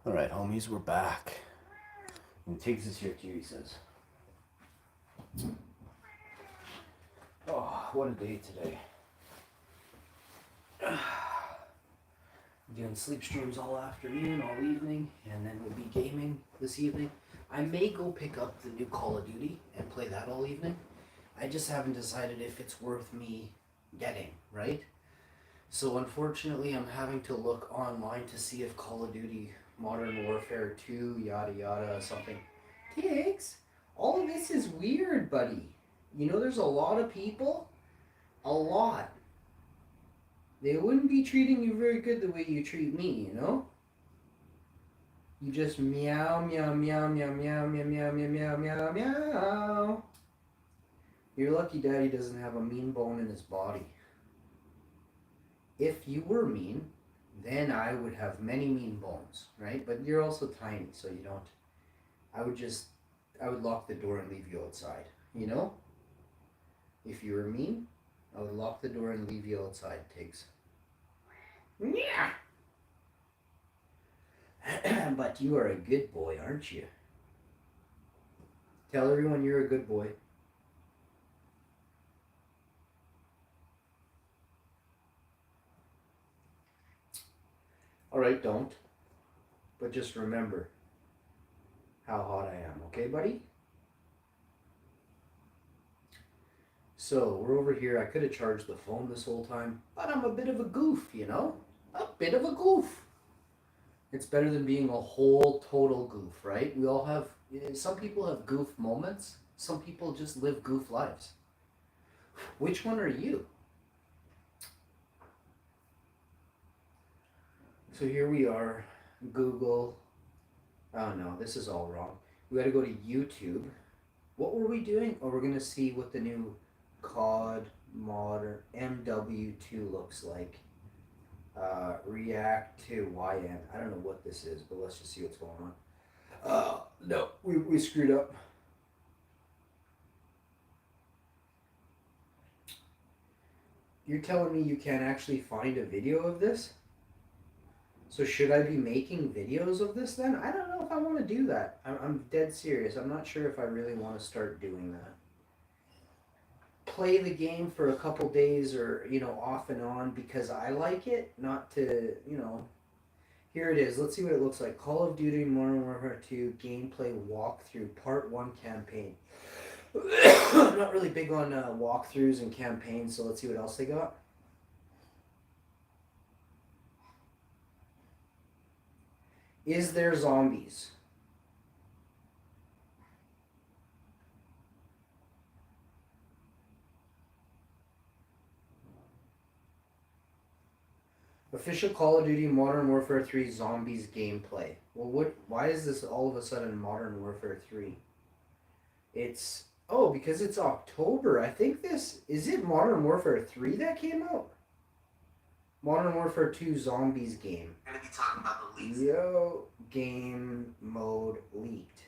All right, homies, we're back. And Tiggs is here too, he says. Oh, what a day today. Doing sleep streams all afternoon, all evening, and then we'll be gaming this evening. I may go pick up the new Call of Duty and play that all evening. I just haven't decided if it's worth me getting, right? So unfortunately, I'm having to look online to see if Call of Duty Modern Warfare 2, yada yada, something. Tiggs, all of this is weird, buddy. You know, there's a lot of people. A lot. They wouldn't be treating you very good the way you treat me, you know? You just meow, meow, meow, meow, meow, meow, meow, meow, meow, meow, meow. You're lucky daddy doesn't have a mean bone in his body. If you were mean, then I would have many mean bones, right? But you're also tiny, so you don't. I would lock the door and leave you outside, you know? If you were mean, I would lock the door and leave you outside, Tiggs. Yeah. But you are a good boy, aren't you? Tell everyone you're a good boy. Alright, don't. But just remember how hot I am, okay, buddy? So, we're over here. I could have charged the phone this whole time, but I'm a bit of a goof, you know? A bit of a goof. It's better than being a whole total goof, right? We all have, some people have goof moments, some people just live goof lives. Which one are you? So here we are, Google. Oh no, this is all wrong. We gotta go to YouTube. What were we doing? Oh, we're gonna see what the new COD Modern MW2 looks like. React to YN. I don't know what this is, but let's just see what's going on. No, we screwed up. You're telling me you can't actually find a video of this? So should I be making videos of this then? I don't know if I want to do that. I'm dead serious. I'm not sure if I really want to start doing that. Play the game for a couple days or, off and on because I like it, not to, Here it is. Let's see what it looks like. Call of Duty Modern Warfare 2 gameplay walkthrough part 1 campaign. I'm not really big on walkthroughs and campaigns, so let's see what else they got. Is there zombies? Official Call of Duty Modern Warfare 3 Zombies gameplay. Well, why is this all of a sudden Modern Warfare 3? It's... Oh, because it's October. I think this... Is it Modern Warfare 3 that came out? Modern Warfare 2 Zombies game. We're going to be talking about the leaks. Yo, game mode leaked.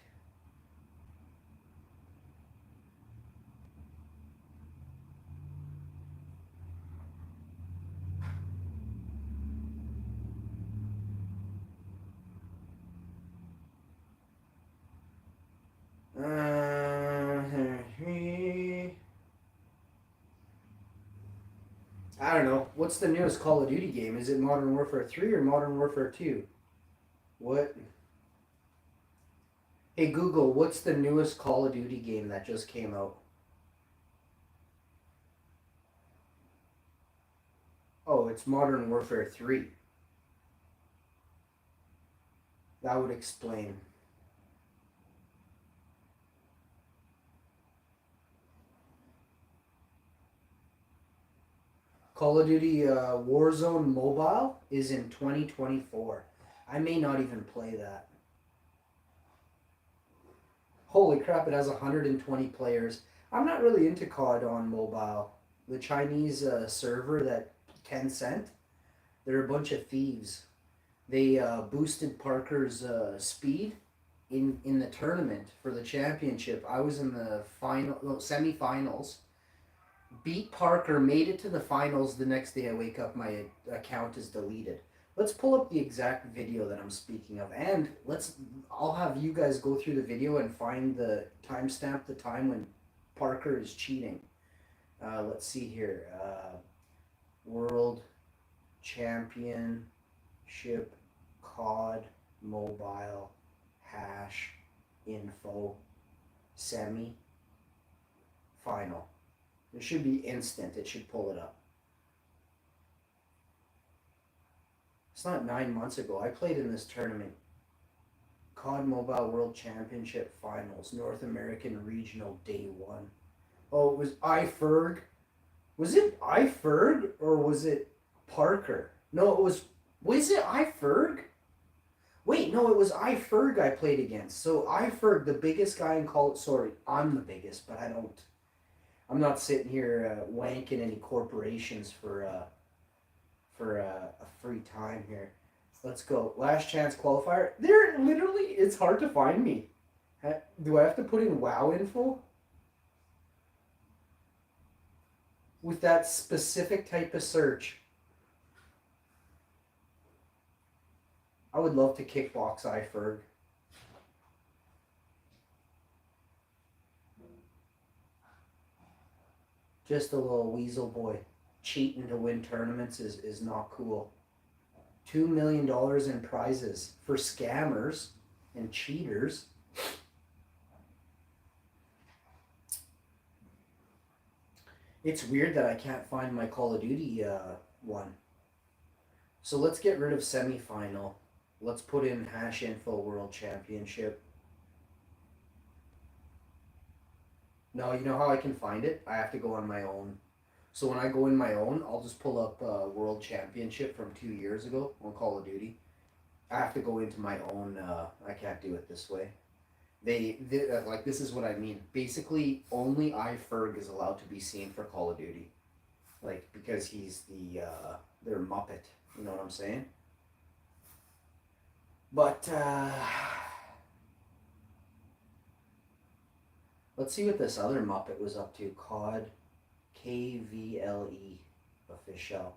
I don't know. What's the newest Call of Duty game? Is it Modern Warfare 3 or Modern Warfare 2? What? Hey Google, what's the newest Call of Duty game that just came out? Oh, it's Modern Warfare 3. That would explain. Call of Duty Warzone Mobile is in 2024. I may not even play that. Holy crap, it has 120 players. I'm not really into COD on mobile. The Chinese server, that Tencent, they're a bunch of thieves. They boosted Parker's speed in the tournament for the championship. I was in the semi-finals. Beat Parker, made it to the finals. The next day I wake up, my account is deleted. Let's pull up the exact video that I'm speaking of, and I'll have you guys go through the video and find the timestamp, the time when Parker is cheating. Let's see here. World Championship COD Mobile hash info semi final. It should be instant. It should pull it up. It's not 9 months ago. I played in this tournament. COD Mobile World Championship Finals, North American Regional Day 1. Oh, it was iFerg. Was it iFerg or was it Parker? No, it was. Was it iFerg? Wait, no, it was iFerg I played against. So iFerg, the biggest guy in Call. Sorry, I'm the biggest, but I don't. I'm not sitting here wanking any corporations for a free time here. Let's go. Last chance qualifier. There, literally, it's hard to find me. Do I have to put in WoW info? With that specific type of search. I would love to kickbox iFerg. Just a little weasel boy. Cheating to win tournaments is not cool. $2 million in prizes for scammers and cheaters. It's weird that I can't find my Call of Duty one. So let's get rid of semifinal. Let's put in hash info World Championship. No, you know how I can find it? I have to go on my own. So when I go in my own, I'll just pull up World Championship from 2 years ago on Call of Duty. I have to go into my own. I can't do it this way. They like, this is what I mean. Basically, only iFerg is allowed to be seen for Call of Duty, like, because he's their Muppet. You know what I'm saying? But let's see what this other Muppet was up to. COD KVLE official.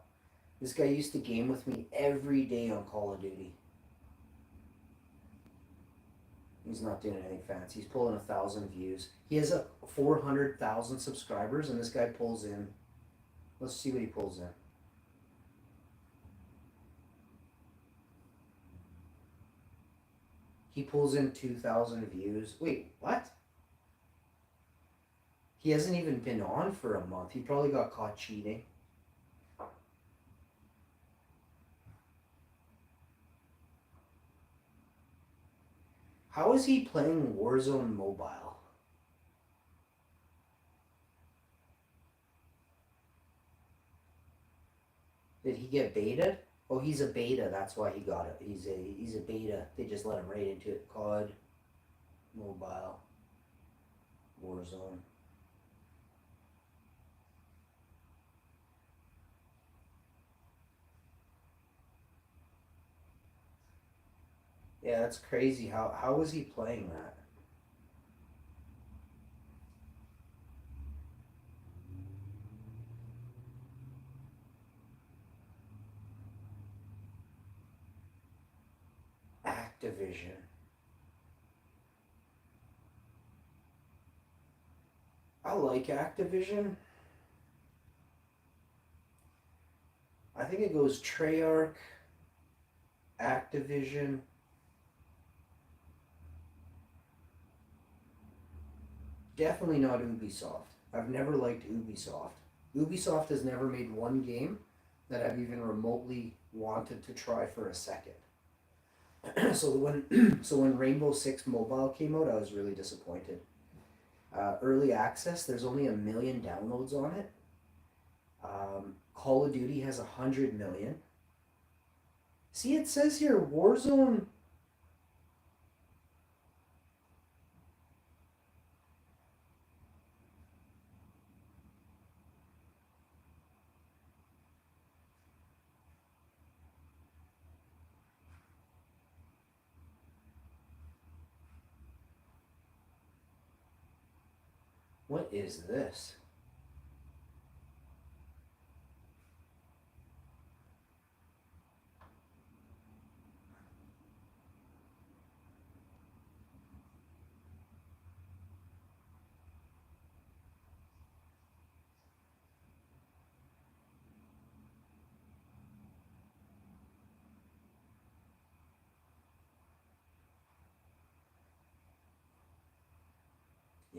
This guy used to game with me every day on Call of Duty. He's not doing anything fancy. He's pulling 1,000 views. He has 400,000 subscribers, and this guy pulls in. Let's see what he pulls in. He pulls in 2,000 views. Wait, what? He hasn't even been on for a month. He probably got caught cheating. How is he playing Warzone Mobile? Did he get baited? Oh, he's a beta. That's why he got it. He's a beta. They just let him right into it. COD Mobile Warzone. Yeah, that's crazy. How was he playing that? Activision. I like Activision. I think it goes Treyarch, Activision. Definitely not Ubisoft. I've never liked Ubisoft. Ubisoft has never made one game that I've even remotely wanted to try for a second. So when Rainbow Six Mobile came out, I was really disappointed. Early access, there's only 1 million downloads on it. Call of Duty has 100 million. See, it says here Warzone. What is this?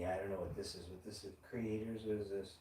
Yeah, I don't know what this is. What this is? Creators? What is this?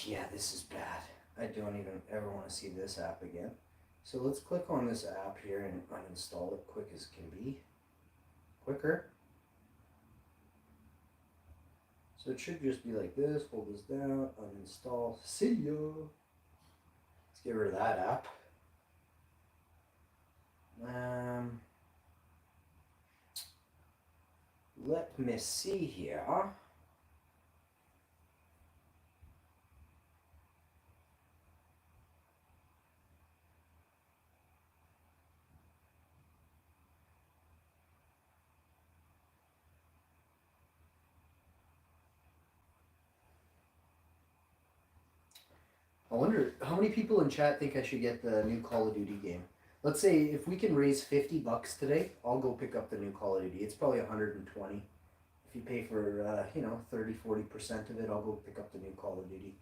Yeah, this is bad. I don't even ever want to see this app again. So let's click on this app here and uninstall it quick as can be. Quicker. So it should just be like this. Hold this down, uninstall. See ya. Let's get rid of that app. Let me see here. I wonder how many people in chat think I should get the new Call of Duty game. Let's say if we can raise $50 today, I'll go pick up the new Call of Duty. It's probably 120. If you pay for 30-40% of it, I'll go pick up the new Call of Duty.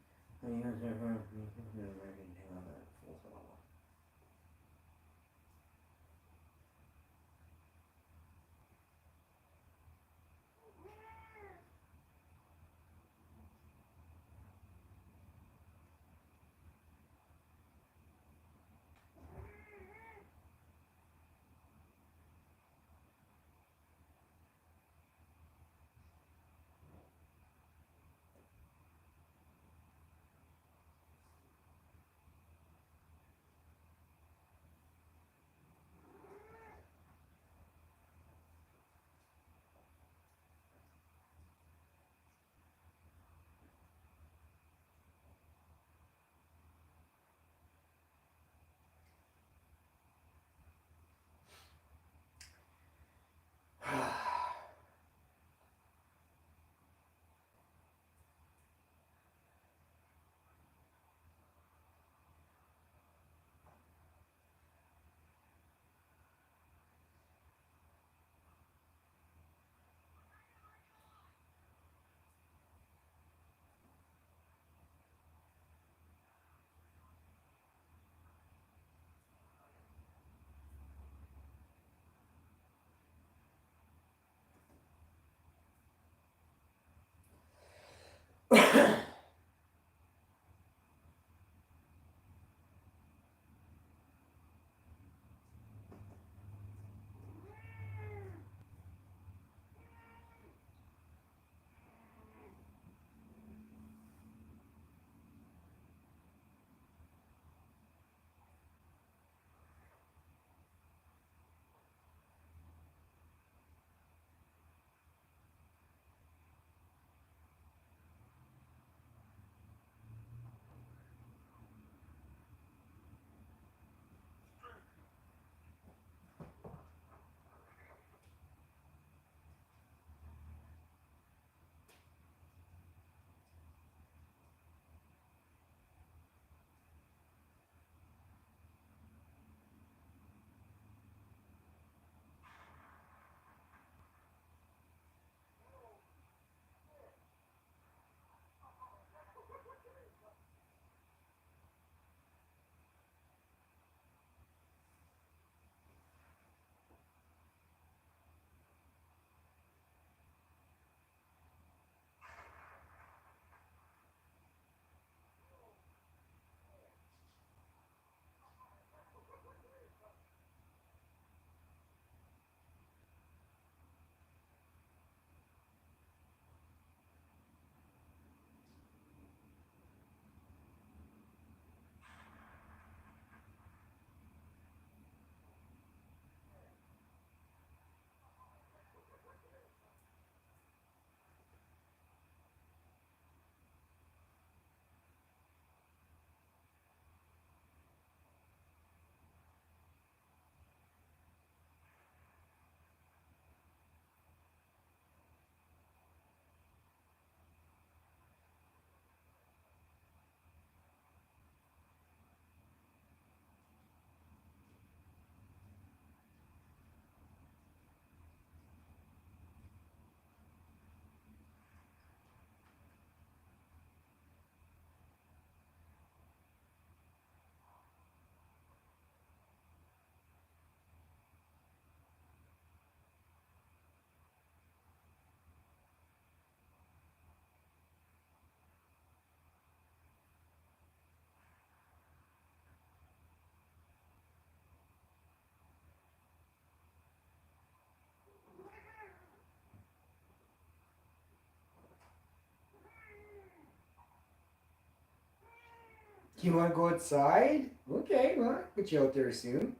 You want to go outside? Okay, well, I'll get you out there soon.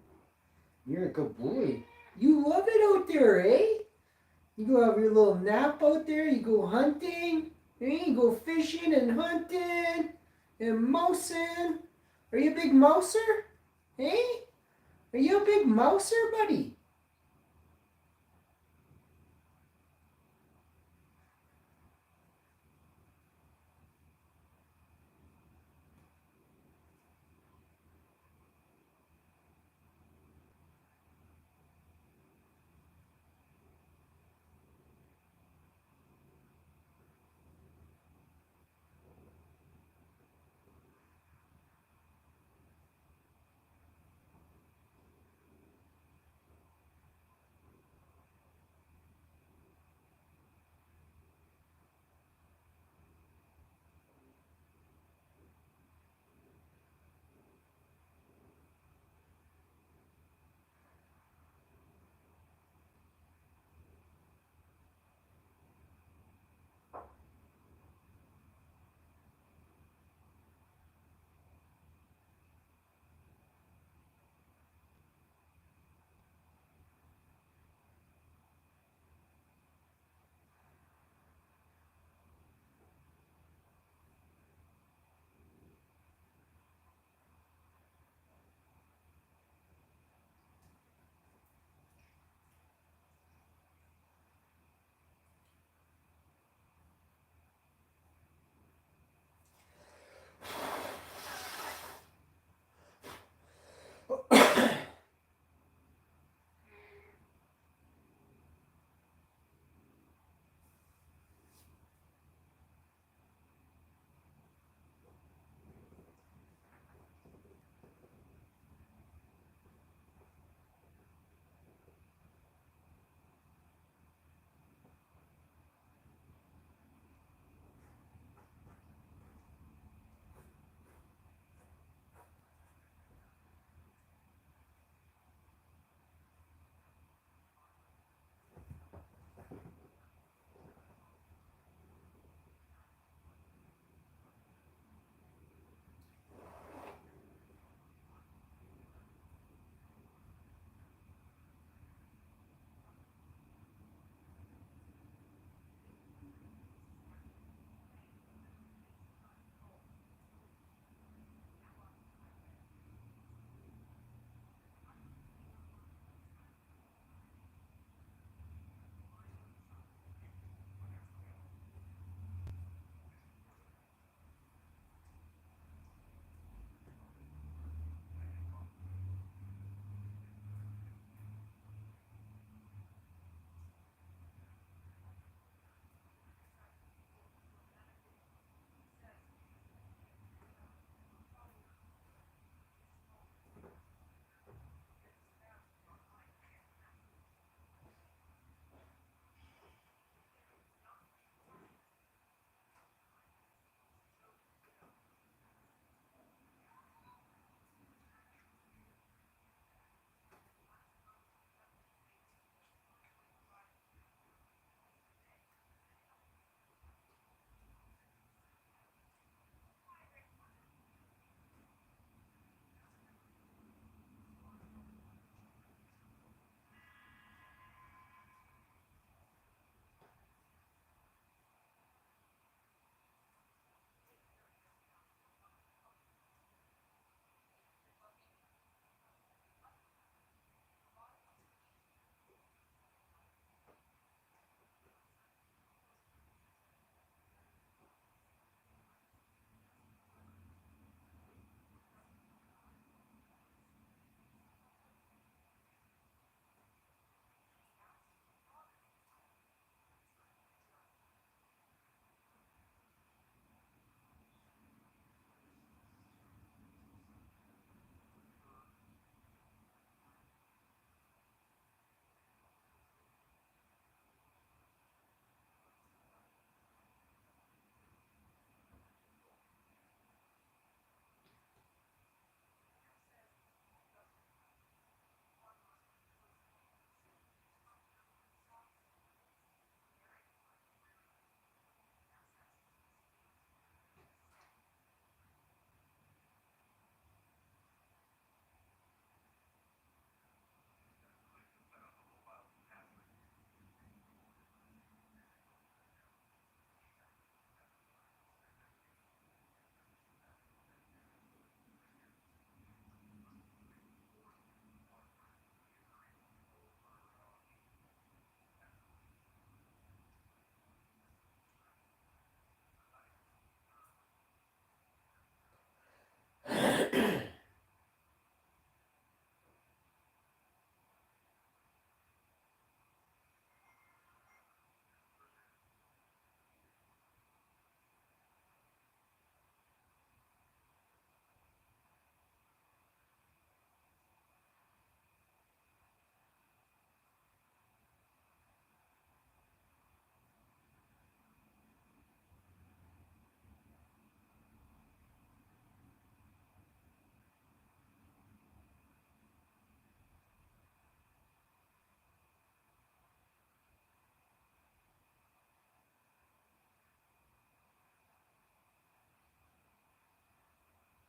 You're a good boy. You love it out there, eh? You go have your little nap out there. You go hunting. Eh? You go fishing and hunting and mousing. Are you a big mouser? Eh? Are you a big mouser, buddy?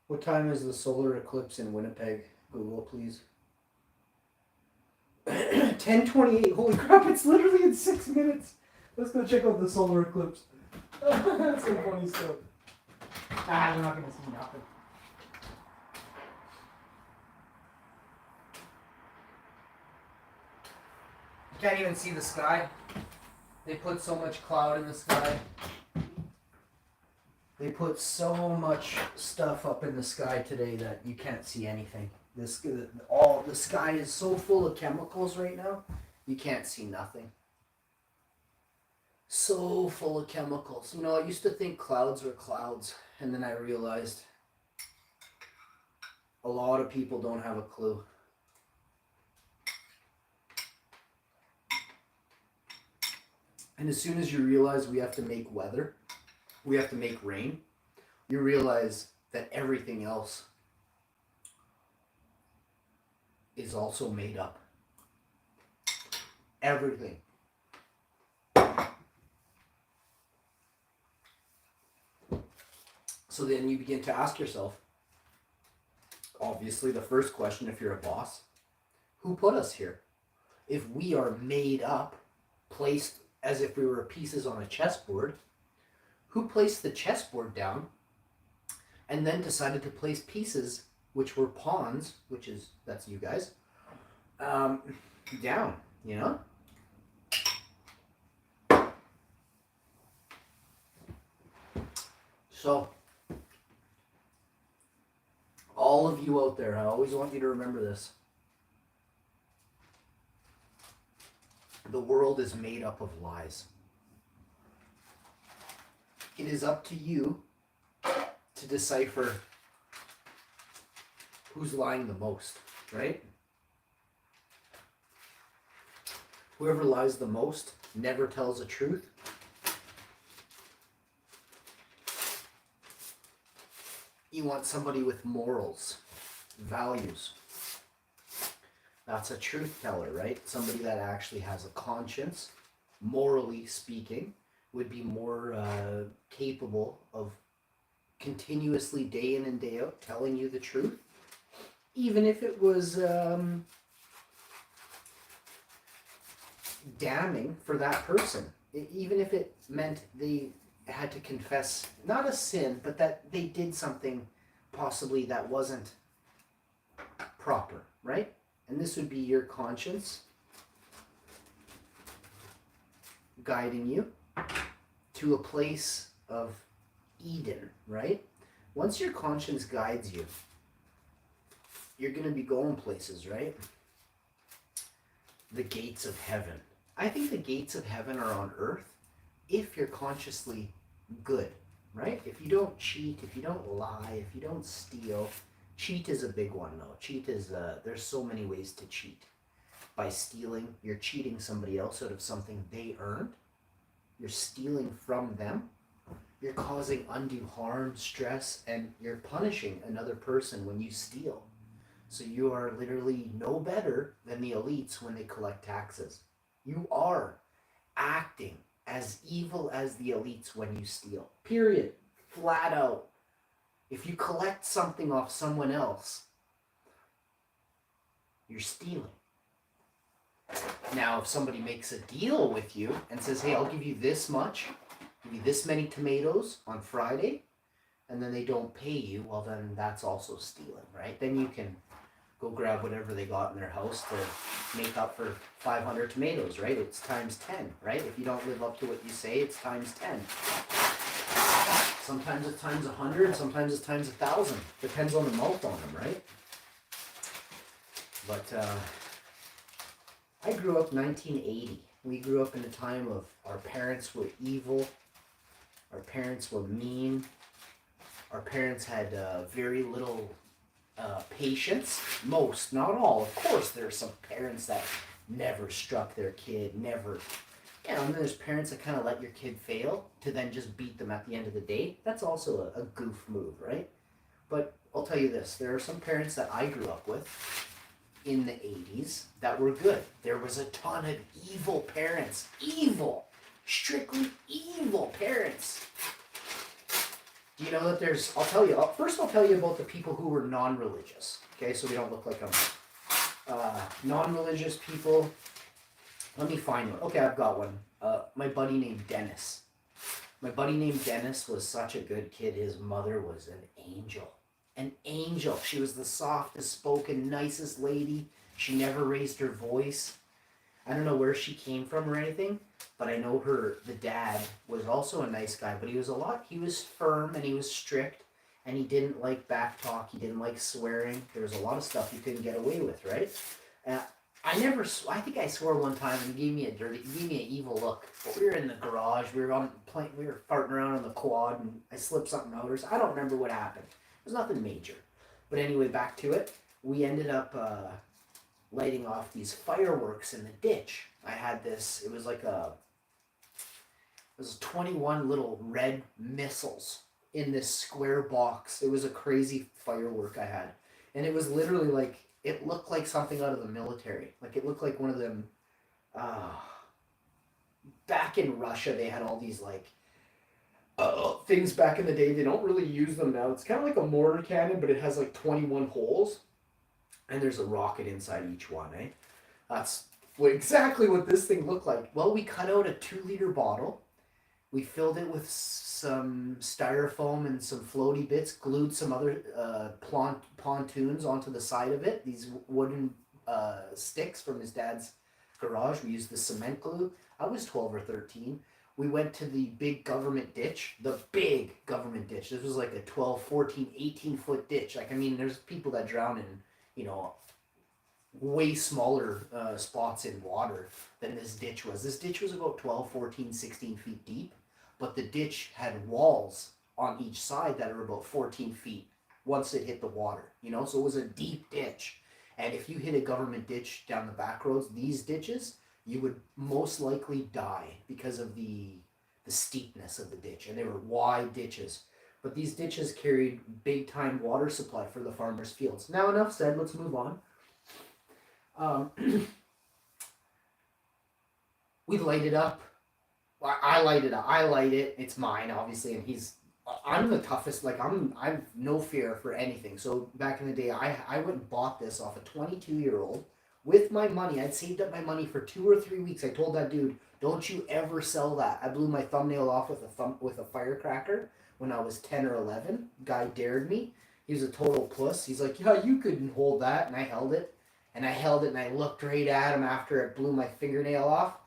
What time is the solar eclipse in Winnipeg? Google, please. 10:28. Holy crap! It's literally in 6 minutes. Let's go check out the solar eclipse. That's some funny stuff. We're not gonna see nothing. You can't even see the sky. They put so much cloud in the sky. They put so much stuff up in the sky today that you can't see anything. The sky is so full of chemicals right now, you can't see nothing. So full of chemicals. You know, I used to think clouds were clouds, and then I realized a lot of people don't have a clue. And as soon as you realize we have to make weather, we have to make rain, you realize that everything else is also made up. Everything. So then you begin to ask yourself, obviously the first question if you're a boss, who put us here? If we are made up, placed as if we were pieces on a chessboard, who placed the chessboard down and then decided to place pieces, which were pawns, that's you guys, down, you know? So, all of you out there, I always want you to remember this. The world is made up of lies. It is up to you to decipher who's lying the most, right? Whoever lies the most never tells the truth. You want somebody with morals, values. That's a truth teller, right? Somebody that actually has a conscience, morally speaking, would be more capable of continuously, day in and day out, telling you the truth. Even if it was damning for that person. Even if it meant they had to confess, not a sin, but that they did something possibly that wasn't proper, right? And this would be your conscience guiding you to a place of Eden, right? Once your conscience guides you, you're going to be going places, right? The gates of heaven. I think the gates of heaven are on earth if you're consciously good, right? If you don't cheat, if you don't lie, if you don't steal. Cheat is a big one, though. Cheat is, there's so many ways to cheat. By stealing, you're cheating somebody else out of something they earned. You're stealing from them. You're causing undue harm, stress, and you're punishing another person when you steal. So you are literally no better than the elites when they collect taxes. You are acting as evil as the elites when you steal. Period. Flat out. If you collect something off someone else, you're stealing. Now, if somebody makes a deal with you and says, hey, I'll give you this much, give you this many tomatoes on Friday, and then they don't pay you, well, then that's also stealing, right? Then you can go grab whatever they got in their house to make up for 500 tomatoes, right? It's times 10, right? If you don't live up to what you say, it's times 10. Sometimes it's times 100, sometimes it's times 1,000. Depends on the mouth on them, right? But I grew up 1980. We grew up in a time of our parents were evil. Our parents were mean. Our parents had very little patience. Most, not all. Of course, there are some parents that never struck their kid, never. You know, and there's parents that kind of let your kid fail to then just beat them at the end of the day. That's also a goof move, right? But I'll tell you this. There are some parents that I grew up with in the 80s that were good. There was a ton of evil parents. Evil. Strictly evil parents. Do you know that there's? I'll tell you. First, I'll tell you about the people who were non-religious. Okay, so we don't look like non-religious people. Let me find one. Okay, I've got one. My buddy named Dennis. My buddy named Dennis was such a good kid. His mother was an angel. An angel. She was the softest spoken, nicest lady. She never raised her voice. I don't know where she came from or anything, but I know the dad was also a nice guy, but he was firm and he was strict and he didn't like back talk. He didn't like swearing. There was a lot of stuff you couldn't get away with, right? I think I swore one time and he gave me an evil look. But we were in the garage, we were farting around on the quad and I slipped something out I don't remember what happened. It was nothing major. But anyway, back to it. We ended up lighting off these fireworks in the ditch. I had this, it was 21 little red missiles in this square box. It was a crazy firework I had. And it was literally like, it looked like something out of the military. Like it looked like one of them, back in Russia, they had all these things back in the day. They don't really use them now. It's kind of like a mortar cannon, but it has 21 holes. And there's a rocket inside each one, eh? That's exactly what this thing looked like. Well, we cut out a 2-liter bottle. We filled it with some styrofoam and some floaty bits, glued some other pontoons onto the side of it, these wooden sticks from his dad's garage. We used the cement glue. I was 12 or 13. We went to the big government ditch, This was like a 12, 14, 18-foot ditch. There's people that drown in way smaller spots in water than this ditch was. This ditch was about 12, 14, 16 feet deep, but the ditch had walls on each side that are about 14 feet once it hit the water, so it was a deep ditch. And if you hit a government ditch down the back roads, these ditches, you would most likely die because of the steepness of the ditch, and they were wide ditches. But these ditches carried big-time water supply for the farmers' fields. Now, enough said. Let's move on. We light it up. I light it up. I light it. It's mine, obviously, and I'm the toughest. I've no fear for anything. So back in the day, I went and bought this off a 22-year-old with my money. I'd saved up my money for 2 or 3 weeks. I told that dude, "Don't you ever sell that." I blew my thumbnail off with a firecracker when I was 10 or 11. Guy dared me. He was a total puss. He's like, "Yeah, you couldn't hold that." And I held it. And I looked right at him after it blew my fingernail off.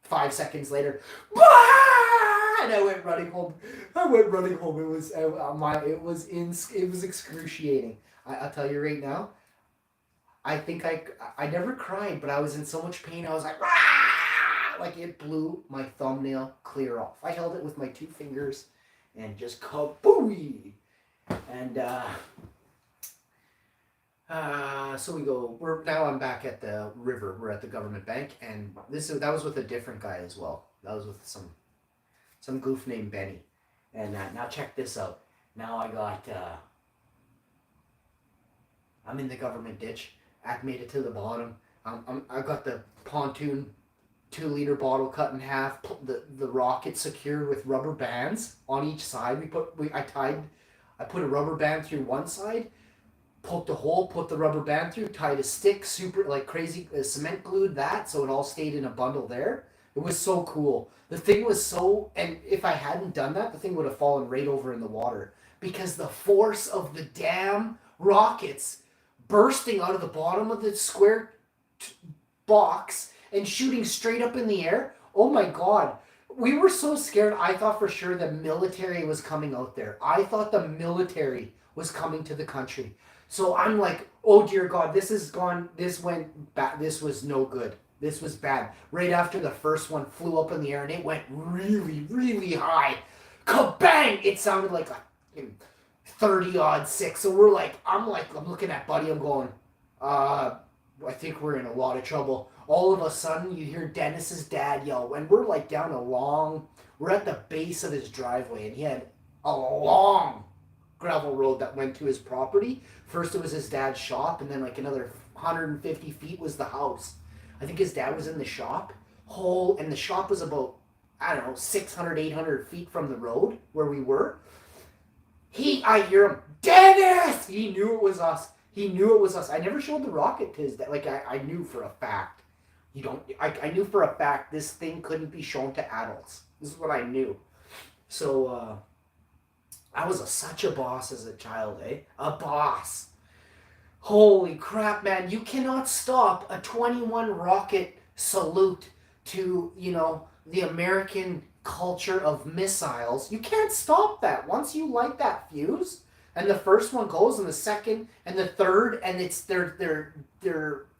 5 seconds later, and I went running home. It was excruciating. I'll tell you right now. I think I never cried, but I was in so much pain. I was like, "Rah!" Like it blew my thumbnail clear off. I held it with my 2 fingers and just kabooey. And so I'm back at the river. We're at the government bank, and that was with a different guy as well. That was with some goof named Benny. And now check this out. Now I'm in the government ditch. I made it to the bottom. I got the pontoon 2-liter bottle cut in half. The rocket secured with rubber bands on each side. I put a rubber band through one side, poked a hole, put the rubber band through, tied a stick, super crazy, cement glued that so it all stayed in a bundle there. It was so cool. The thing was and if I hadn't done that, the thing would have fallen right over in the water because the force of the damn rockets bursting out of the bottom of the square box and shooting straight up in the air. Oh my God. We were so scared. I thought for sure the military was coming out there. I thought the military was coming to the country. So I'm like, oh dear God, this is gone. This went bad. This was no good. This was bad. Right after the first one flew up in the air and it went really, really high. Kabang! It sounded like a 30-odd 6. So I'm looking at Buddy. I'm going, I think we're in a lot of trouble. All of a sudden, you hear Dennis's dad yell, and we're we're at the base of his driveway, and he had a long gravel road that went to his property. First, it was his dad's shop, and then another 150 feet was the house. I think his dad was in the shop, and the shop was about, 600, 800 feet from the road where we were. I hear him, Dennis! He knew it was us. He knew it was us. I never showed the rocket to his dad. Like, I knew for a fact. I knew for a fact this thing couldn't be shown to adults. This is what I knew. So, I was such a boss as a child, eh? A boss. Holy crap, man. You cannot stop a 21 rocket salute to, the American culture of missiles. You can't stop that. Once you light that fuse, and the first one goes, and the second, and the third, and they're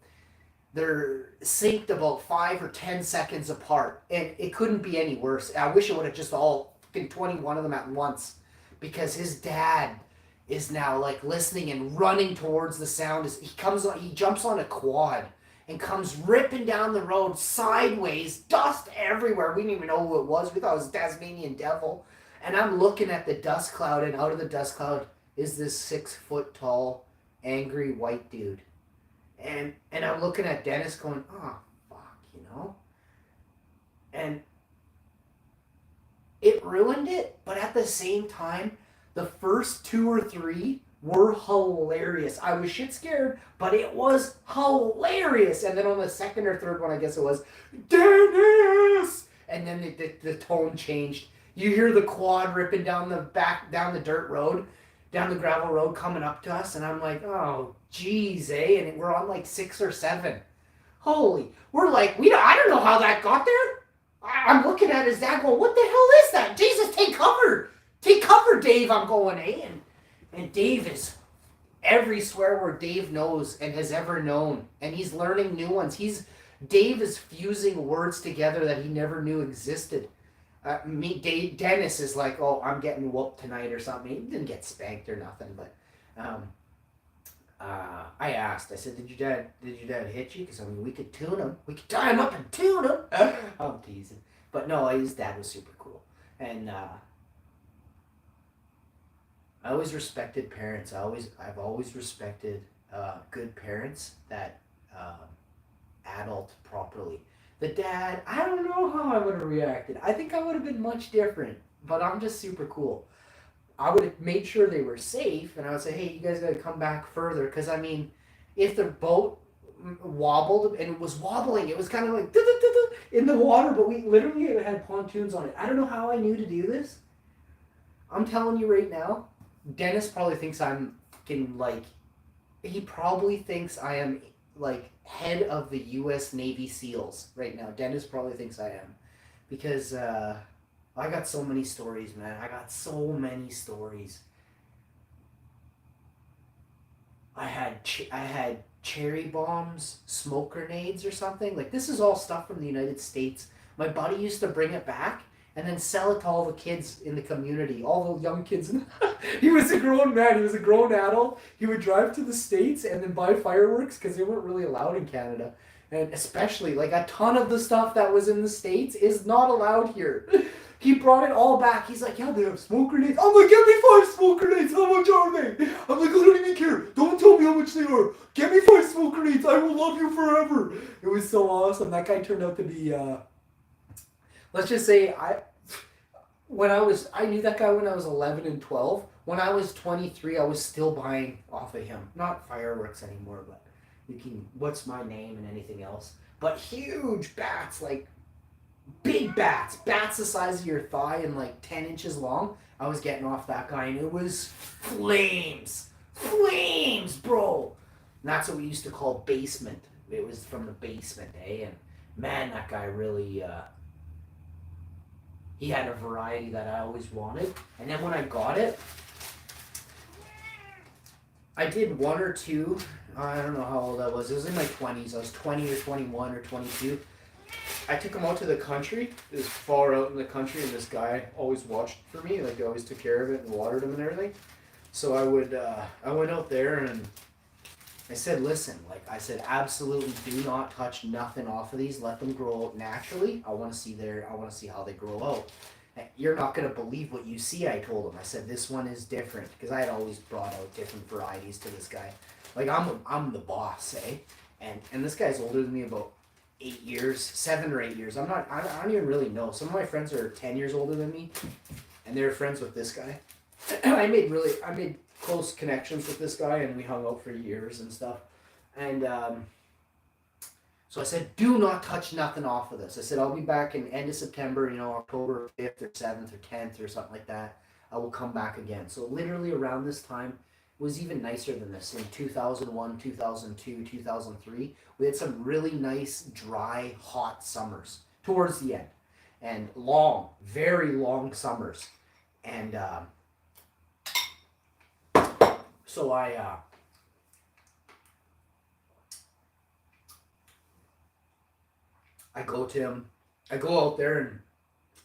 synced about 5 or 10 seconds apart, and it couldn't be any worse. I wish it would have just all been 21 of them at once, because his dad is now like listening and running towards the sound. He jumps on a quad and comes ripping down the road sideways, dust everywhere. We didn't even know who it was. We thought it was a Tasmanian devil. And I'm looking at the dust cloud, and out of the dust cloud is this 6 foot tall, angry white dude. And I'm looking at Dennis going, oh, fuck, And it ruined it, but at the same time, the first 2 or 3 were hilarious. I was shit scared, but it was hilarious. And then on the second or third one, I guess it was, Dennis! And then the tone changed. You hear the quad ripping down the dirt road, down the gravel road coming up to us, and I'm like, oh, geez, eh? And we're on like 6 or 7. Holy, I don't know how that got there. I'm looking at his dad going, what the hell is that? Jesus, take cover. Take cover, Dave. I'm going, eh? And Dave is every swear word Dave knows and has ever known. And he's learning new ones. Dave is fusing words together that he never knew existed. Dennis is like, oh, I'm getting whooped tonight or something. He didn't get spanked or nothing, but I asked. I said, did your dad hit you? Because we could tune him. We could tie him up and tune him. I'm teasing, but no, his dad was super cool, and I always respected parents. I've always respected good parents that adult properly. The dad, I don't know how I would have reacted. I think I would have been much different, but I'm just super cool. I would have made sure they were safe, and I would say, hey, you guys got to come back further, because, if the boat wobbled, and it was wobbling, it was kind of like in the water, but we literally had pontoons on it. I don't know how I knew to do this. I'm telling you right now, Dennis probably thinks I'm fucking he probably thinks I am head of the U.S. Navy SEALs right now. Dennis probably thinks I am, because I got so many stories, man. I got so many stories. I had cherry bombs, smoke grenades or something. This is all stuff from the United States. My buddy used to bring it back and then sell it to all the kids in the community, all the young kids. He was a grown man. He was a grown adult. He would drive to the States and then buy fireworks because they weren't really allowed in Canada. And especially, a ton of the stuff that was in the States is not allowed here. He brought it all back. He's like, yeah, they have smoke grenades. I'm like, get me 5 smoke grenades. How much are they? I'm like, I don't even care. Don't tell me how much they are. Get me 5 smoke grenades. I will love you forever. It was so awesome. That guy turned out to be, let's just say, I knew that guy when I was 11 and 12. When I was 23, I was still buying off of him. Not fireworks anymore, but what's my name and anything else. But huge bats, big bats the size of your thigh and 10 inches long. I was getting off that guy, and it was flames, bro. And that's what we used to call basement. It was from the basement, eh? And man, that guy really, he had a variety that I always wanted. And then when I got it, I did 1 or 2. I don't know how old I was. It was in my 20s. I was 20 or 21 or 22. I took him out to the country. It was far out in the country, and this guy always watched for me. I always took care of it and watered him and everything. So I went out there and I said, listen, I said, absolutely do not touch nothing off of these. Let them grow out naturally. I want to see how they grow out. You're not going to believe what you see, I told him. I said, this one is different, because I had always brought out different varieties to this guy. I'm the boss, eh? And this guy's older than me about 8 years, 7 or 8 years. I don't even really know. Some of my friends are 10 years older than me, and they're friends with this guy. I made close connections with this guy, and we hung out for years and stuff. And so I said, do not touch nothing off of this. I said, I'll be back in end of September, October 5th or 7th or 10th or something like that. I will come back again. So literally around this time, it was even nicer than this in 2001, 2002, 2003. We had some really nice, dry, hot summers towards the end. And long, very long summers. And so I go to him. I go out there, and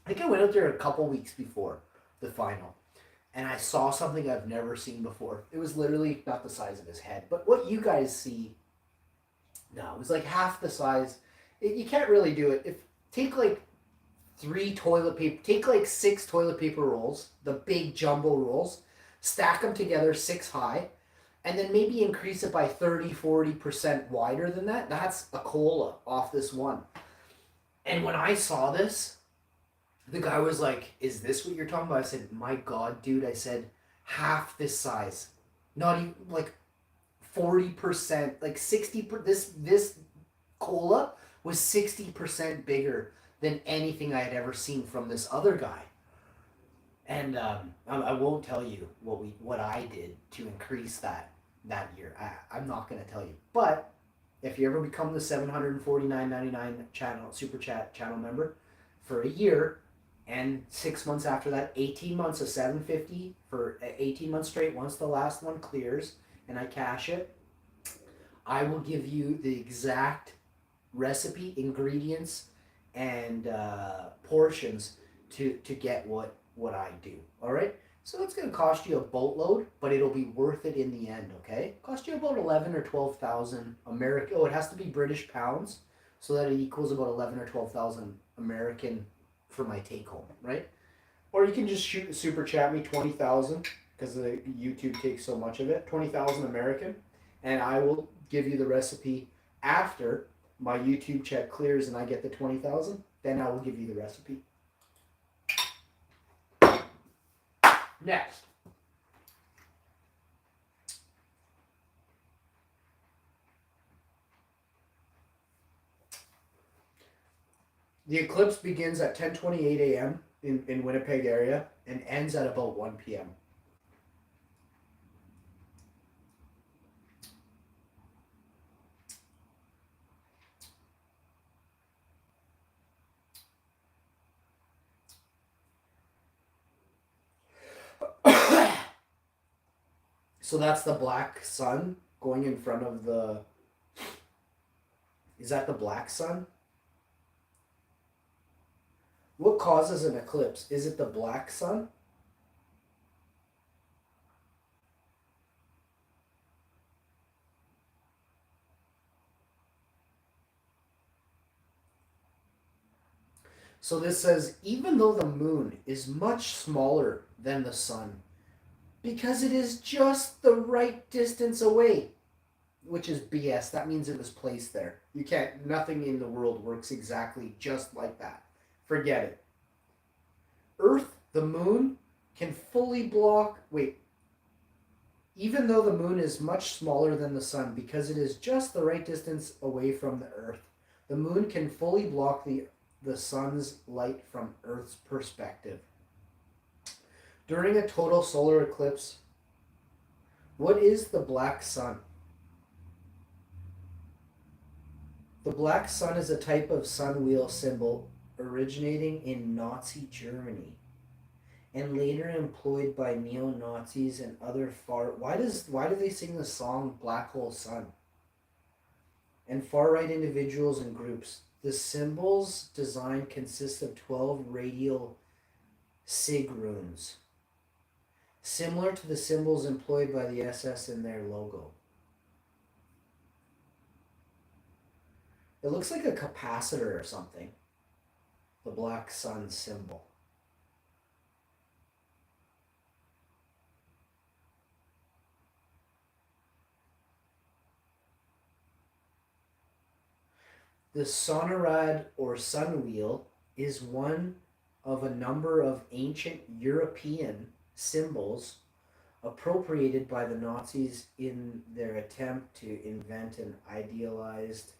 I think I went out there a couple weeks before the final, and I saw something I've never seen before. It was literally not the size of his head, but what you guys see, no, it was like half the size. You can't really do it. If take like take like 6 toilet paper rolls, the big jumbo rolls, stack them together 6 high, and then maybe increase it by 30-40% wider than that. That's a cola off this one. And when I saw this, the guy was like, "Is this what you're talking about?" I said, "My God, dude!" I said, "Half this size, not even like 40%, like 60. This cola was 60% bigger than anything I had ever seen from this other guy." And I won't tell you what I did to increase that year. I'm not gonna tell you, but if you ever become the $749.99 channel super chat channel member for a year, and 6 months after that, 18 months of 750 for 18 months straight. Once the last one clears and I cash it, I will give you the exact recipe, ingredients, and portions to get what I do. All right. So it's going to cost you a boatload, but it'll be worth it in the end, okay? Cost you about 11 or 12,000 American. Oh, it has to be British pounds, so that it equals about 11 or 12,000 American for my take home, right? Or you can just super chat me 20,000 because the YouTube takes so much of it. 20,000 American, and I will give you the recipe after my YouTube check clears and I get the 20,000. Then I will give you the recipe. Next. The eclipse begins at 10:28 a.m. in Winnipeg area and ends at about 1 p.m. So that's the black sun going in front of the... Is that the black sun? What causes an eclipse? Is it the black sun? So this says, even though the moon is much smaller than the sun, because it is just the right distance away, which is BS. That means it was placed there. You can't, nothing in the world works exactly just like that. Forget it. Earth, the moon, can fully block, even though the moon is much smaller than the sun, because it is just the right distance away from the Earth, the moon can fully block the sun's light from Earth's perspective. During a total solar eclipse, what is the black sun? The black sun is a type of sun wheel symbol originating in Nazi Germany and later employed by neo-Nazis and other why do they sing the song Black Hole Sun? And far-right individuals and groups. The symbol's design consists of 12 radial sig runes, similar to the symbols employed by the SS in their logo. It looks like a capacitor or something, the black sun symbol. The Sonarad or sun wheel is one of a number of ancient European symbols appropriated by the Nazis in their attempt to invent an idealized.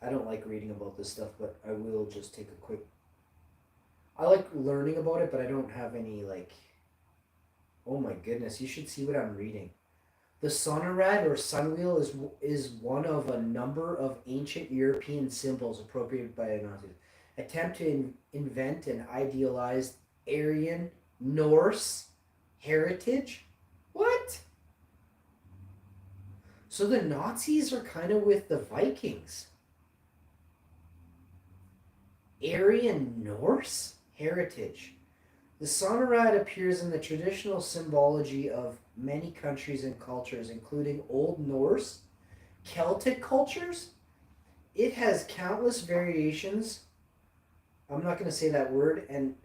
I don't like reading about this stuff, but I will just take a quick. I like learning about it, but I don't have any like. Oh my goodness! You should see what I'm reading. The Sonorad or sunwheel is one of a number of ancient European symbols appropriated by the Nazis. Attempt to invent an idealized Aryan Norse heritage. What? So the Nazis are kind of with the Vikings. Aryan Norse heritage. The Sonorad appears in the traditional symbology of many countries and cultures, including Old Norse, Celtic cultures. It has countless variations. I'm not going to say that word, and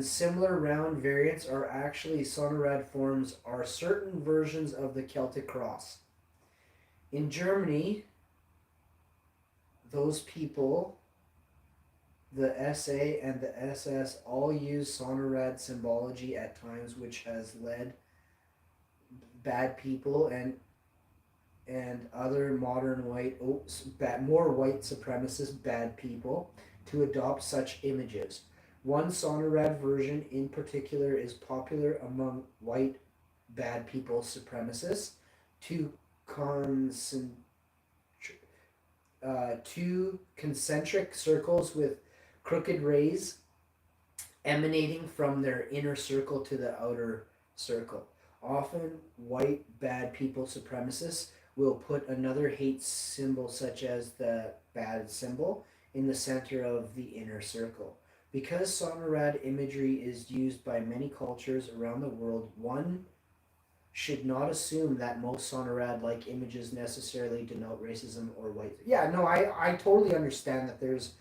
similar round variants are actually Sonorad forms are certain versions of the Celtic cross. In Germany, those people, the SA and the SS, all use Sonorad symbology at times, which has led bad people and other modern more white supremacist bad people to adopt such images. One Sonorad version in particular is popular among white bad people supremacists. Two concentric circles with crooked rays emanating from their inner circle to the outer circle. Often, white bad people supremacists will put another hate symbol, such as the bad symbol, in the center of the inner circle. Because Sonorad imagery is used by many cultures around the world, one should not assume that most Sonorad-like images necessarily denote racism or white. Yeah, no, I totally understand that there's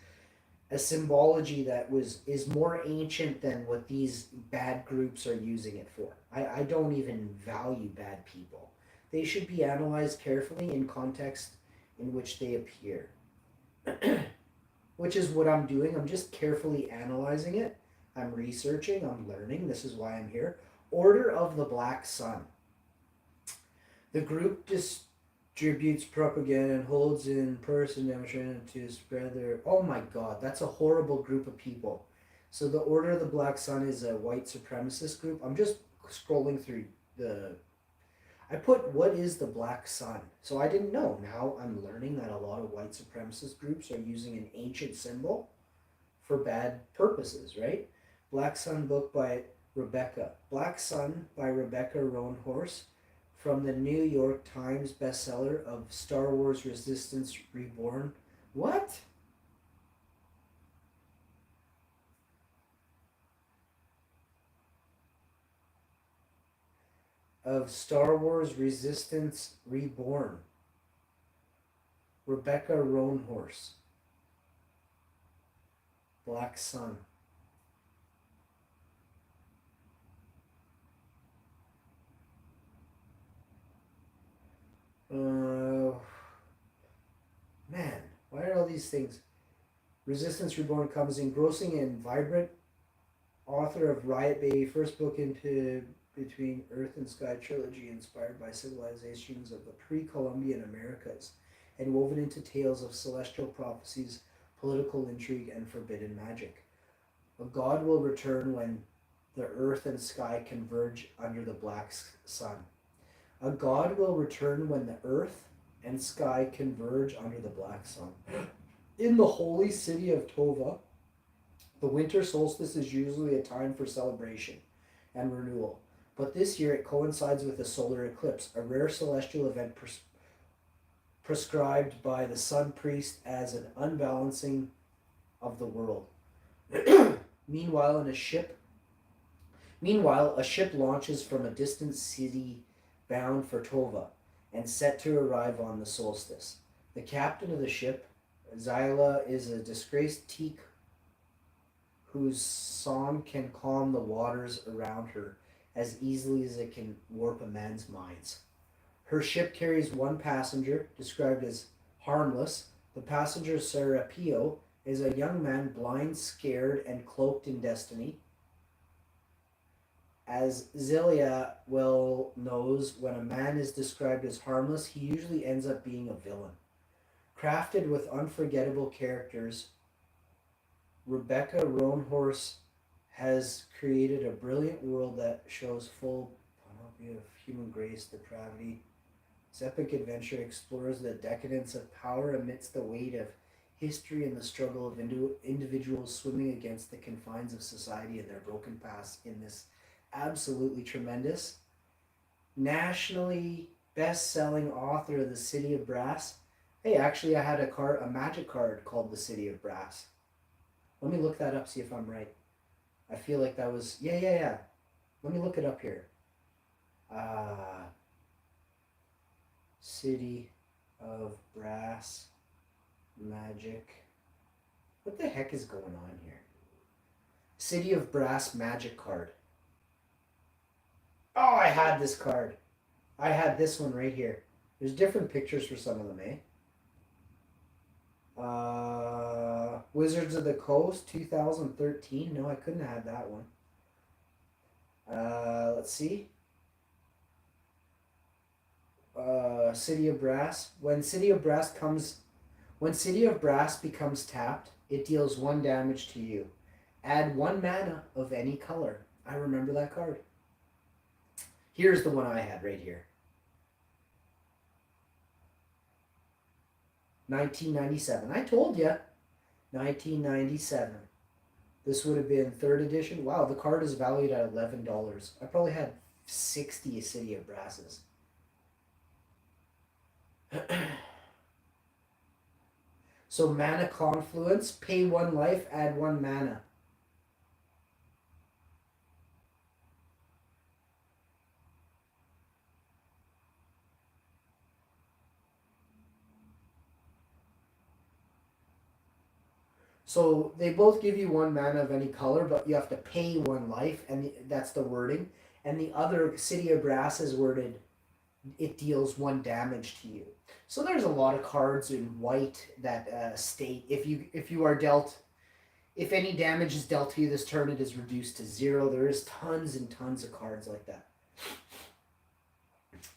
a symbology that is more ancient than what these bad groups are using it for. I don't even value bad people. They should be analyzed carefully in context in which they appear. Which is what I'm doing. I'm just carefully analyzing it. I'm researching, I'm learning. This is why I'm here. Order of the Black Sun. The group distributes propaganda and holds in person demonstration to spread their. Oh my God, that's a horrible group of people. So the Order of the Black Sun is a white supremacist group. I'm just scrolling through the. I put what is the Black Sun? So I didn't know. Now I'm learning that a lot of white supremacist groups are using an ancient symbol for bad purposes, right? Black Sun book by Rebecca. Black Sun by Rebecca Roanhorse, from the New York Times bestseller of Star Wars Resistance Reborn. What? Of Star Wars Resistance Reborn. Rebecca Roanhorse. Black Sun. Man, why are all these things? Resistance Reborn comes engrossing and vibrant. Author of Riot Baby, first book into Between Earth and Sky trilogy, inspired by civilizations of the pre-Columbian Americas, and woven into tales of celestial prophecies, political intrigue, and forbidden magic. A god will return when the earth and sky converge under the black sun. A god will return when the earth and sky converge under the black sun. In the holy city of Tova, the winter solstice is usually a time for celebration and renewal, but this year it coincides with a solar eclipse, a rare celestial event prescribed by the sun priest as an unbalancing of the world. Meanwhile, a ship launches from a distant city bound for Tova and set to arrive on the solstice. The captain of the ship, Zyla, is a disgraced teak whose song can calm the waters around her as easily as it can warp a man's minds. Her ship carries one passenger, described as harmless. The passenger, Serapio, is a young man blind, scared, and cloaked in destiny. As Zelia well knows, when a man is described as harmless, he usually ends up being a villain. Crafted with unforgettable characters, Rebecca Roanhorse has created a brilliant world that shows full panoply of human grace, depravity. This epic adventure explores the decadence of power amidst the weight of history and the struggle of individuals swimming against the confines of society and their broken past in this absolutely tremendous, nationally best-selling author of The City of Brass. Hey, actually, I had a magic card called The City of Brass. Let me look that up, see if I'm right. I feel like that was yeah. Let me look it up here. City of Brass magic. What the heck is going on here? City of Brass magic card. Oh, I had this card. I had this one right here. There's different pictures for some of them, eh? Wizards of the Coast 2013. No, I couldn't have had that one. Let's see. City of Brass. When City of Brass becomes tapped, it deals 1 damage to you. Add 1 mana of any color. I remember that card. Here's the one I had right here. 1997. I told you. 1997. This would have been 3rd edition. Wow, the card is valued at $11. I probably had 60 City of Brasses. So mana confluence, pay 1 life, add 1 mana. So they both give you 1 mana of any color, but you have to pay 1 life, and that's the wording. And the other City of Brass is worded, it deals 1 damage to you. So there's a lot of cards in white that state if you are dealt, if any damage is dealt to you this turn, it is reduced to 0. There is tons and tons of cards like that.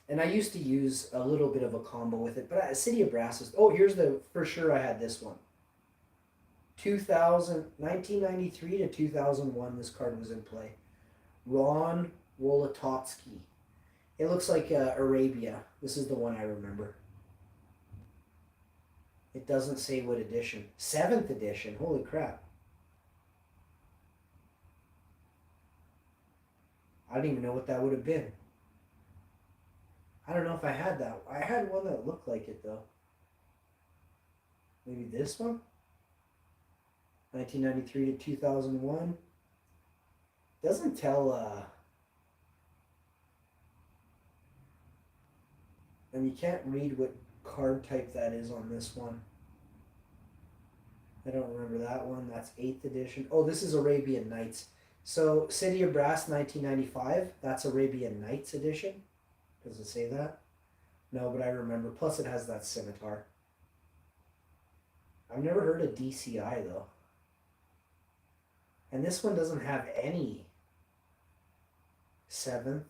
And I used to use a little bit of a combo with it, but City of Brass is, here's the, for sure I had this one. 1993 to 2001, this card was in play. Ron Wolatotsky. It looks like Arabia. This is the one I remember. It doesn't say what edition. 7th edition. Holy crap. I don't even know what that would have been. I don't know if I had that. I had one that looked like it, though. Maybe this one? 1993 to 2001. Doesn't tell, and you can't read what card type that is on this one. I don't remember that one. That's 8th edition. Oh, this is Arabian Nights. So, City of Brass 1995. That's Arabian Nights edition. Does it say that? No, but I remember. Plus, it has that scimitar. I've never heard of DCI, though. And this one doesn't have any 7th,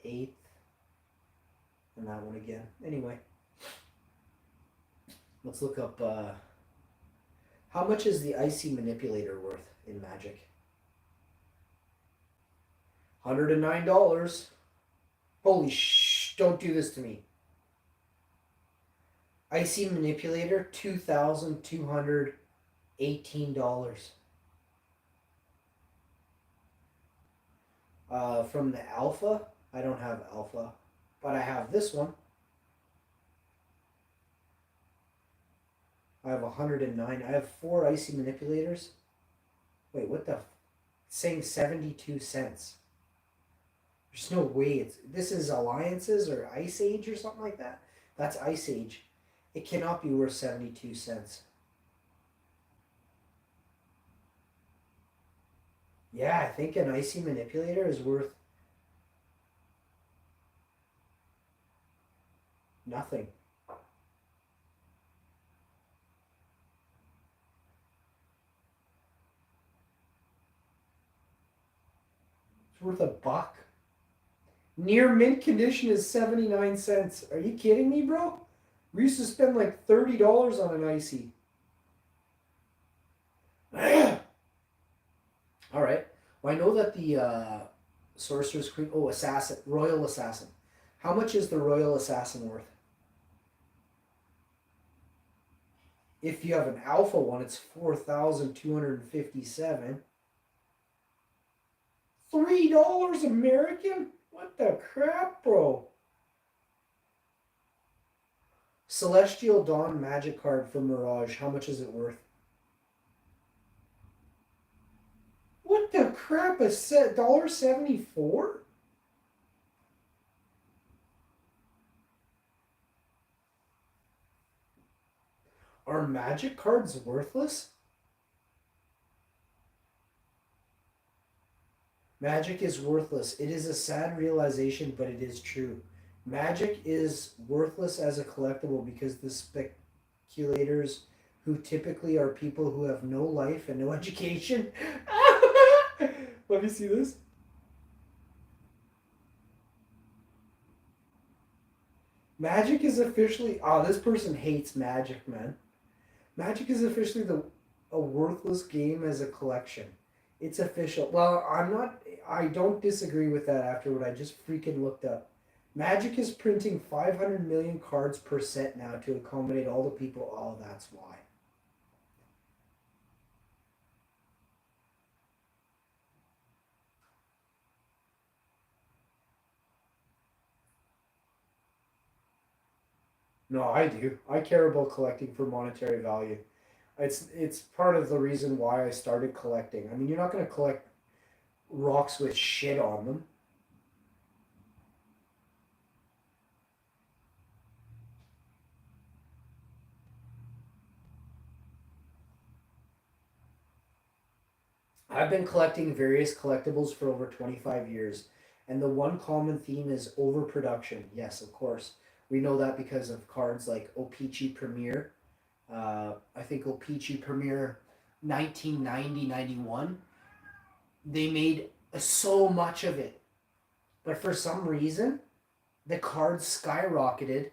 8th, and that one again. Anyway, let's look up how much is the Icy Manipulator worth in Magic? $109. Holy don't do this to me. Icy Manipulator, $2,218. From the Alpha, I don't have Alpha, but I have this one. I have 109. I have 4 Icy Manipulators. Wait, what the? It's saying 72 cents. There's no way this is Alliances or Ice Age or something like that. That's Ice Age. It cannot be worth 72 cents. Yeah, I think an Icy Manipulator is worth nothing. worth $1. Near mint condition is 79 cents. Are you kidding me, bro? We used to spend like $30 on an icy. All right. Well, I know that the Sorcerer's Queen. Oh, Assassin. Royal Assassin. How much is the Royal Assassin worth? If you have an alpha one, it's 4,257. $3 American? What the crap, bro? Celestial Dawn magic card from Mirage. How much is it worth? What the crap? A set $1.74? Are magic cards worthless? Magic is worthless. It is a sad realization, but it is true. Magic is worthless as a collectible because the speculators, who typically are people who have no life and no education. Let me see this. Magic is officially. Oh, this person hates Magic, man. Magic is officially a worthless game as a collection. It's official. Well, I don't disagree with that after what I just freaking looked up. Magic is printing 500 million cards per set now to accommodate all the people. Oh, that's why. No, I do. I care about collecting for monetary value. It's part of the reason why I started collecting. I mean, you're not going to collect rocks with shit on them. I've been collecting various collectibles for over 25 years, and the one common theme is overproduction. Yes, of course. We know that because of cards like O-Pee-Chee Premier. I think O-Pee-Chee Premier 1990-91. They made so much of it. But for some reason, the cards skyrocketed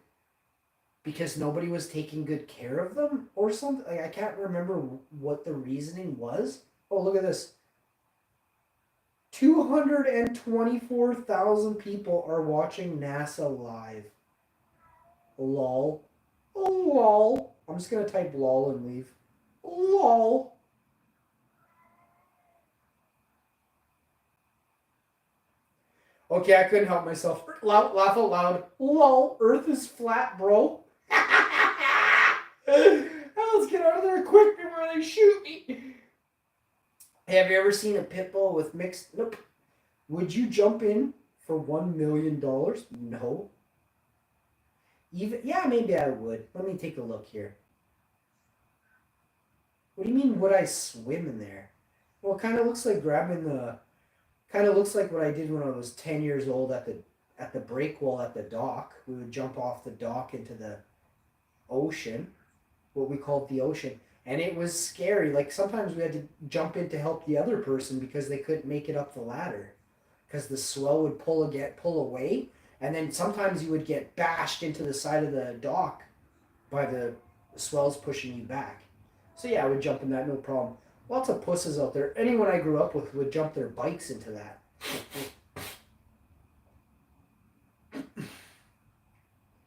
because nobody was taking good care of them or something. Like, I can't remember what the reasoning was. Oh, look at this. 224,000 people are watching NASA live. Lol. Oh, lol. I'm just going to type lol and leave. Lol. Okay, I couldn't help myself. Laugh out loud. Lol. Earth is flat, bro. Let's get out of there quick before they shoot me. Have you ever seen a pit bull with mixed... Nope. Would you jump in for $1 million? No. Even... Yeah, maybe I would. Let me take a look here. What do you mean, would I swim in there? Well, it kind of looks like grabbing the... Kind of looks like what I did when I was 10 years old at the break wall at the dock. We would jump off the dock into the ocean, what we called the ocean. And it was scary. Like, sometimes we had to jump in to help the other person because they couldn't make it up the ladder. Because the swell would pull away. And then sometimes you would get bashed into the side of the dock by the swells pushing you back. So yeah, I would jump in that, no problem. Lots of pusses out there. Anyone I grew up with would jump their bikes into that.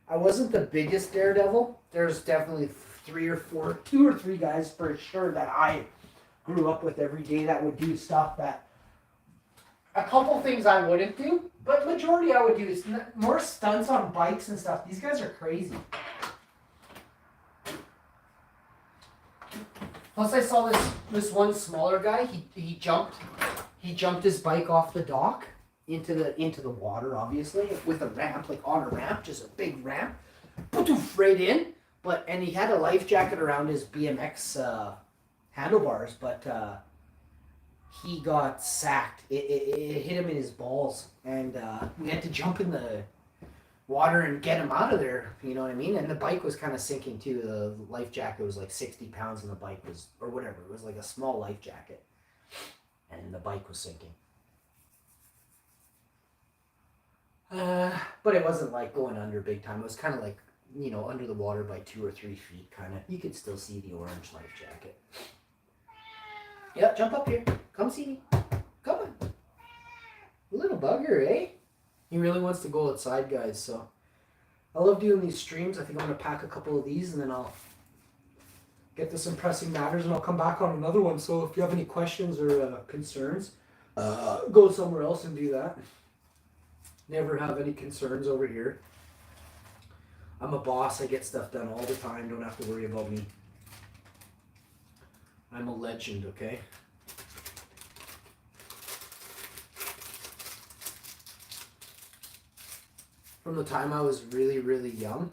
I wasn't the biggest daredevil. There's definitely two or three guys for sure that I grew up with every day that would do stuff that... A couple things I wouldn't do, but majority I would do is more stunts on bikes and stuff. These guys are crazy. Plus, I saw this one smaller guy. He jumped his bike off the dock into the water, obviously, with a ramp, like on a ramp, just a big ramp, right in. And he had a life jacket around his BMX handlebars, but he got sacked. It hit him in his balls, and we had to jump in the water and get him out of there, you know what I mean? And the bike was kind of sinking too. The life jacket was like 60 pounds and the bike was, or whatever, it was like a small life jacket. And the bike was sinking. But it wasn't like going under big time. It was kind of like, under the water by 2 or 3 feet, kind of. You could still see the orange life jacket. Yeah, jump up here. Come see me. Come on. Little bugger, eh? He really wants to go outside, guys, so I love doing these streams. I think I'm going to pack a couple of these and then I'll get to some pressing matters and I'll come back on another one. So if you have any questions or concerns, go somewhere else and do that. Never have any concerns over here. I'm a boss. I get stuff done all the time. Don't have to worry about me. I'm a legend, okay? From the time I was really, really young,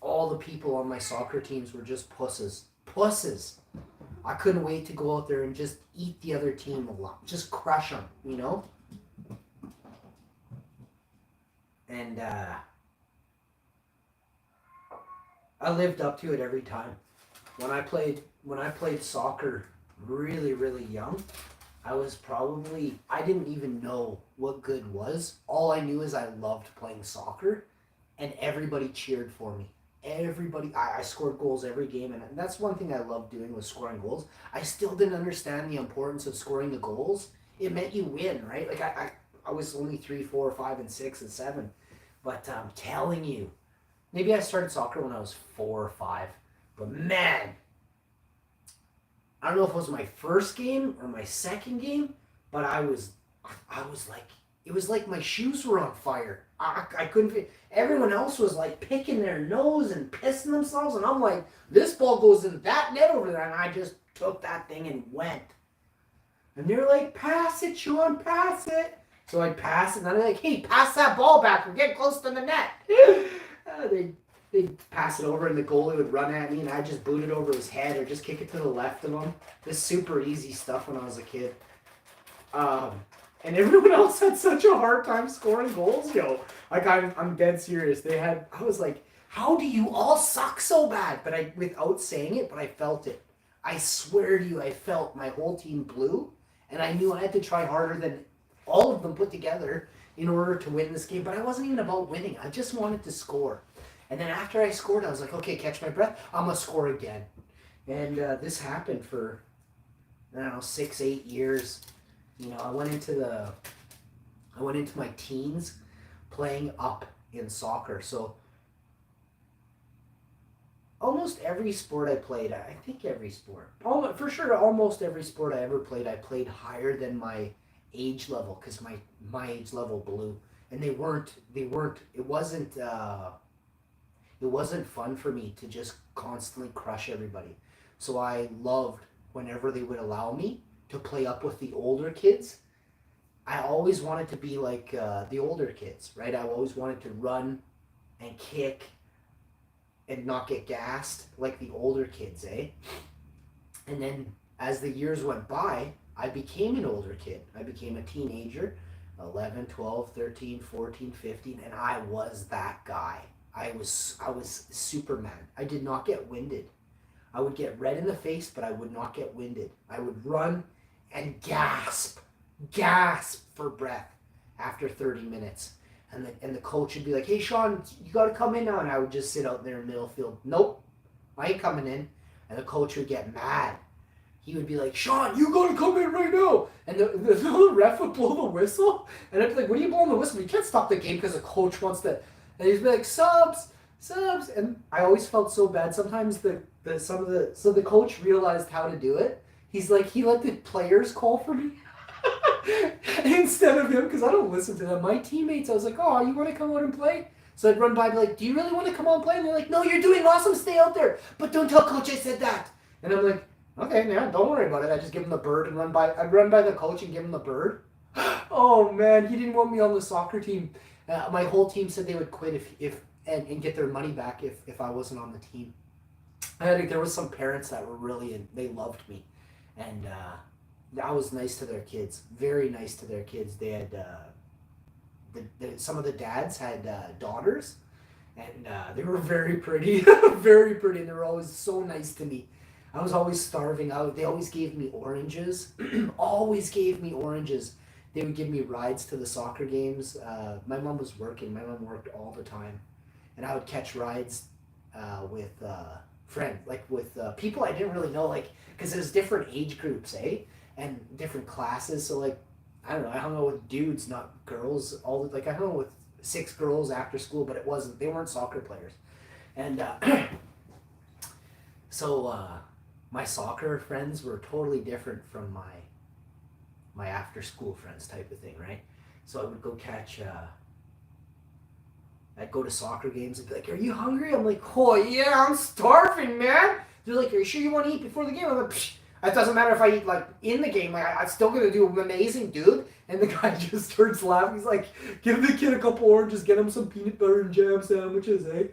all the people on my soccer teams were just pusses. Pusses. I couldn't wait to go out there and just eat the other team a lot. Just crush them, And I lived up to it every time. When I played soccer really, really young, I didn't even know what good was. All I knew is I loved playing soccer and everybody cheered for me. I scored goals every game, and that's one thing I loved doing was scoring goals. I still didn't understand the importance of scoring the goals. It meant you win, right? Like I was only 3, 4, 5, and 6, and 7. But I'm telling you, maybe I started soccer when I was 4 or 5. But man, I don't know if it was my first game or my second game, but I was like, it was like my shoes were on fire. I couldn't. Everyone else was like picking their nose and pissing themselves, and I'm like, this ball goes in that net over there, and I just took that thing and went. And they're like, pass it, Sean, pass it. So I'd pass it, and they're like, hey, pass that ball back. We're getting close to the net. They'd pass it over, and the goalie would run at me, and I'd just boot it over his head or just kick it to the left of him. This super easy stuff when I was a kid. And everyone else had such a hard time scoring goals, yo. Like, I'm dead serious. I was like, how do you all suck so bad? But without saying it, but I felt it. I swear to you, I felt my whole team blew, and I knew I had to try harder than all of them put together in order to win this game. But I wasn't even about winning. I just wanted to score. And then after I scored, I was like, okay, catch my breath. I'm going to score again. And this happened for, 6, 8 years. I went into my teens playing up in soccer. So almost every sport I played, I think every sport, for sure, almost every sport I ever played, I played higher than my age level because my age level blew, and it wasn't fun for me to just constantly crush everybody. So I loved whenever they would allow me to play up with the older kids. I always wanted to be like the older kids, right? I always wanted to run and kick and not get gassed like the older kids, eh? And then as the years went by, I became an older kid. I became a teenager, 11, 12, 13, 14, 15, and I was that guy. I was Superman. I did not get winded. I would get red in the face, but I would not get winded. I would run and gasp for breath after 30 minutes. And the coach would be like, hey, Sean, you got to come in now. And I would just sit out there in the middle field. Nope, I ain't coming in. And the coach would get mad. He would be like, Sean, you got to come in right now. And the ref would blow the whistle. And I'd be like, what are you blowing the whistle? You can't stop the game because the coach wants to. And he'd be like, subs. And I always felt so bad. Sometimes the coach realized how to do it. He's like, he let the players call for me instead of him because I don't listen to them. My teammates, I was like, oh, you want to come out and play? So I'd run by and be like, do you really want to come out and play? And they're like, no, you're doing awesome. Stay out there. But don't tell coach I said that. And I'm like, okay, yeah, don't worry about it. I just give him the bird and I'd run by the coach and give him the bird. Oh, man, he didn't want me on the soccer team. My whole team said they would quit and get their money back if I wasn't on the team. There was some parents that were they loved me. And I was nice to their kids, very nice to their kids. They had, some of the dads had daughters, and they were very pretty, very pretty, and they were always so nice to me. I was always starving. They always gave me oranges, always gave me oranges. They would give me rides to the soccer games. My mom was working. My mom worked all the time, and I would catch rides with friends, like with people I didn't really know, like because there's different age groups, and different classes. So like, I don't know. I hung out with dudes, not girls. Like I hung out with 6 girls after school, but they weren't soccer players, and so my soccer friends were totally different from my after school friends type of thing, right? So I would go catch. I'd go to soccer games and be like, "Are you hungry?" I'm like, "Oh yeah, I'm starving, man." They're like, "Are you sure you want to eat before the game?" I'm like, Psh, "It doesn't matter if I eat like in the game. Like I'm still gonna do amazing, dude." And the guy just starts laughing. He's like, "Give the kid a couple oranges, get him some peanut butter and jam sandwiches, eh?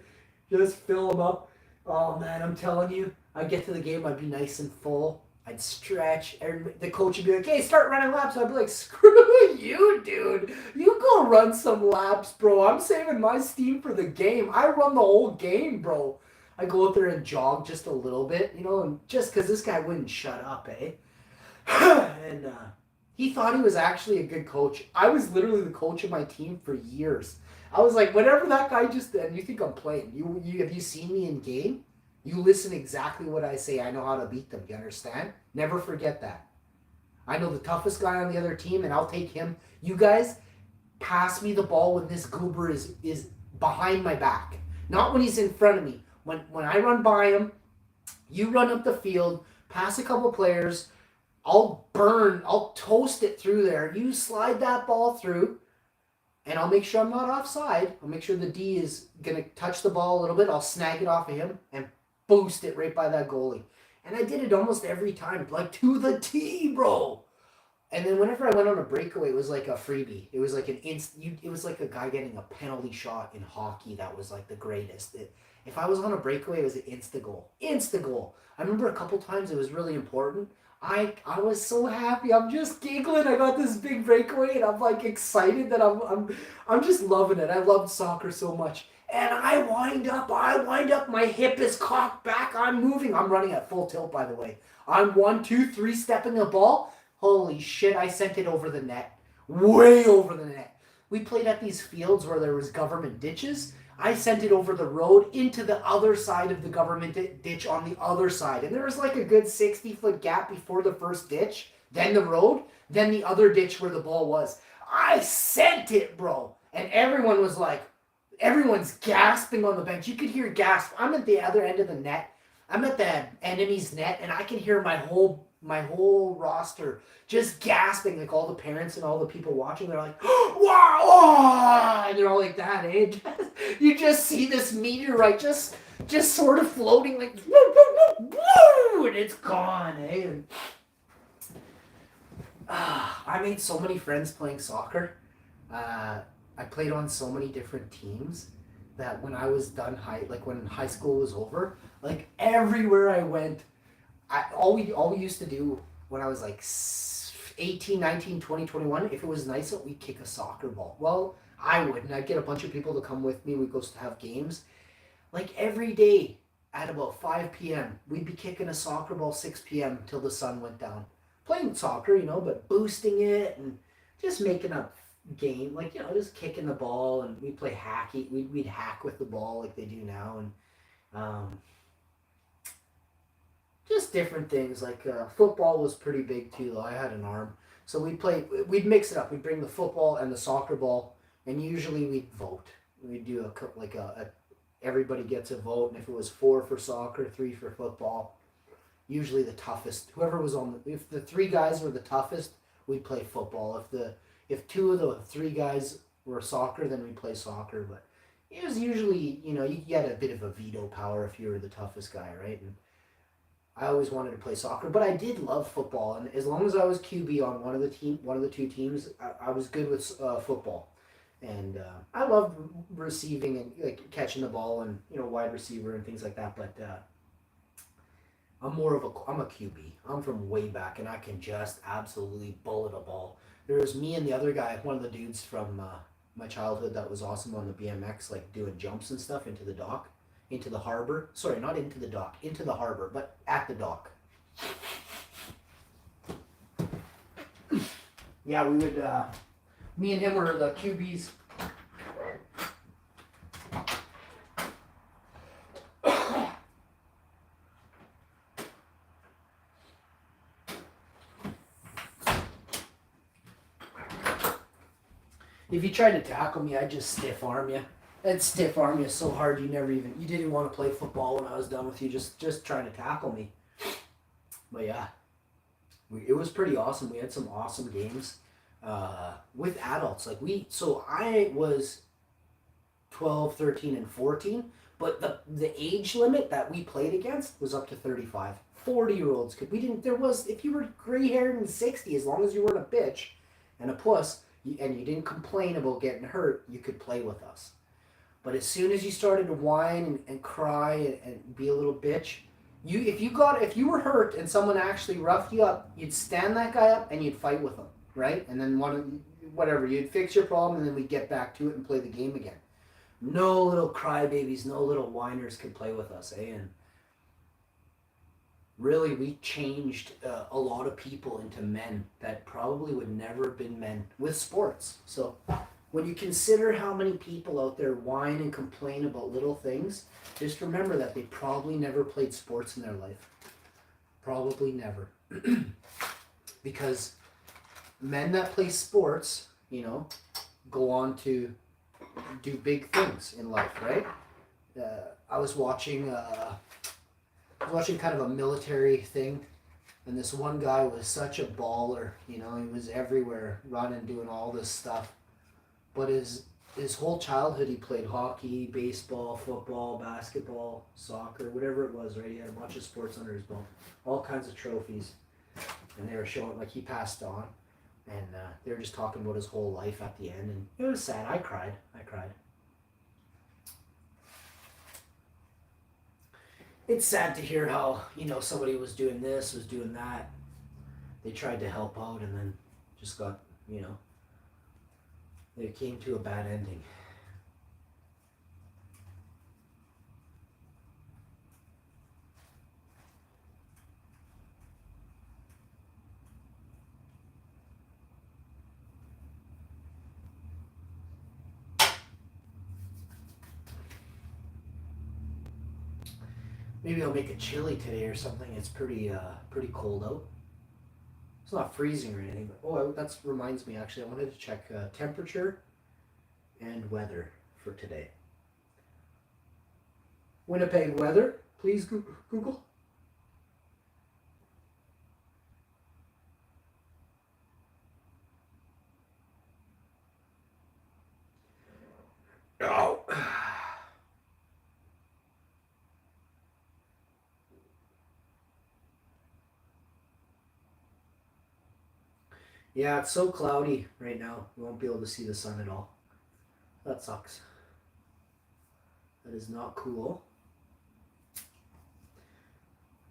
Just fill him up." Oh man, I'm telling you, I'd get to the game, I'd be nice and full. I'd stretch. The coach would be like, "Hey, start running laps." I'd be like, "Screw you, dude. You go run some laps, bro. I'm saving my steam for the game. I run the whole game, bro." I go out there and jog just a little bit, and just because this guy wouldn't shut up, eh? And he thought he was actually a good coach. I was literally the coach of my team for years. I was like, whenever that guy and you think I'm playing. You have you seen me in game? You listen exactly what I say. I know how to beat them. You understand? Never forget that. I know the toughest guy on the other team, and I'll take him. You guys, pass me the ball when this goober is behind my back. Not when he's in front of me. When I run by him, you run up the field, pass a couple players, I'll toast it through there. You slide that ball through, and I'll make sure I'm not offside. I'll make sure the D is going to touch the ball a little bit. I'll snag it off of him and boost it right by that goalie. And I did it almost every time, like to the T, bro. And then whenever I went on a breakaway, it was like a freebie. It was like it was like a guy getting a penalty shot in hockey that was like the greatest. If I was on a breakaway, it was an insta goal. Insta goal. I remember a couple times it was really important. I was so happy. I'm just giggling. I got this big breakaway, and I'm like excited that I'm just loving it. I love soccer so much. And I wind up. My hip is cocked back. I'm moving. I'm running at full tilt, by the way. I'm 1, 2, 3 stepping the ball. Holy shit! I sent it over the net, way over the net. We played at these fields where there was government ditches. I sent it over the road into the other side of the government ditch on the other side. And there was like a good 60-foot gap before the first ditch, then the road, then the other ditch where the ball was. I sent it, bro. And everyone's gasping on the bench. You could hear gasp. I'm at the other end of the net. I'm at the enemy's net, and I can hear my whole roster just gasping, like all the parents and all the people watching. They're like, "Wow!" Oh! And they're all like that, eh? You just see this meteorite just sort of floating, like, woo, woo, woo, woo, and it's gone, eh? And, I made so many friends playing soccer. I played on so many different teams that when I was done when high school was over, like everywhere I went, all we used to do when I was like 18, 19, 20, 21, if it was nice out, we'd kick a soccer ball. Well, I would, and I'd get a bunch of people to come with me. We'd go to have games. Like every day at about 5 p.m., we'd be kicking a soccer ball 6 p.m. till the sun went down. Playing soccer, but boosting it and just making a game, like, just kicking the ball, and we'd play hacky. We'd hack with the ball like they do now, and just different things. Like football was pretty big too, though. I had an arm, so we'd mix it up. We'd bring the football and the soccer ball, and usually we'd vote. We'd do a everybody gets a vote, and if it was 4 for soccer, 3 for football, usually the toughest, whoever was if the 3 guys were the toughest, we'd play football. If 2 of the 3 guys were soccer, then we'd play soccer. But it was usually, you get a bit of a veto power if you were the toughest guy, right? And I always wanted to play soccer, but I did love football, and as long as I was QB on one of the 2 teams, I was good with football, and I loved receiving and like catching the ball and wide receiver and things like that. But I'm a QB. I'm from way back, and I can just absolutely bullet a ball. There was me and the other guy, one of the dudes from my childhood that was awesome on the BMX, like doing jumps and stuff into the dock. Into the harbor. Sorry, not into the dock. Into the harbor, but at the dock. Yeah, we would. Me and him were the QBs. If you tried to tackle me, I'd just stiff arm you. I'd stiff arm you so hard you didn't want to play football when I was done with you. Just trying to tackle me. But yeah, it was pretty awesome. We had some awesome games with adults. So I was 12, 13, and 14, but the age limit that we played against was up to 35. 40-year-olds if you were gray-haired and 60, as long as you weren't a bitch and a puss, and you didn't complain about getting hurt, you could play with us. But as soon as you started to whine and cry and be a little bitch, if you were hurt and someone actually roughed you up, you'd stand that guy up and you'd fight with him, right? And then whatever, you'd fix your problem and then we'd get back to it and play the game again. No little crybabies, no little whiners could play with us, eh? And really, we changed a lot of people into men that probably would never have been men with sports. So when you consider how many people out there whine and complain about little things, just remember that they probably never played sports in their life. Probably never. Because men that play sports, go on to do big things in life, right? I was watching kind of a military thing, and this one guy was such a baller. He was everywhere, running, doing all this stuff. But his whole childhood, he played hockey, baseball, football, basketball, soccer, whatever it was, right? He had a bunch of sports under his belt, all kinds of trophies. And they were showing, he passed on. And they were just talking about his whole life at the end. And it was sad. I cried. It's sad to hear how, somebody was doing this, was doing that. They tried to help out and then just got, they came to a bad ending. Maybe I'll make a chili today or something. It's pretty cold out. It's not freezing or anything, but that reminds me, actually, I wanted to check temperature and weather for today. Winnipeg weather, please Google. Oh. Yeah, it's so cloudy right now. You won't be able to see the sun at all. That sucks. That is not cool.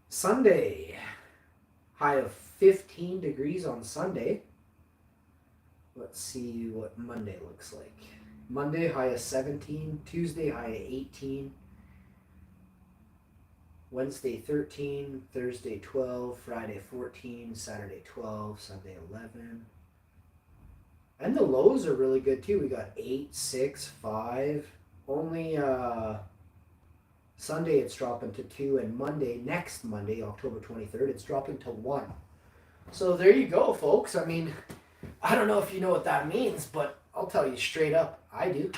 Sunday. High of 15 degrees on Sunday. Let's see what Monday looks like. Monday, high of 17. Tuesday, high of 18. Wednesday 13, Thursday 12, Friday 14, Saturday 12, Sunday 11. And the lows are really good too. We got 8, 6, 5. Only Sunday it's dropping to 2, and next Monday, October 23rd, it's dropping to 1. So there you go, folks. I mean, I don't know if you know what that means, but I'll tell you straight up, I do.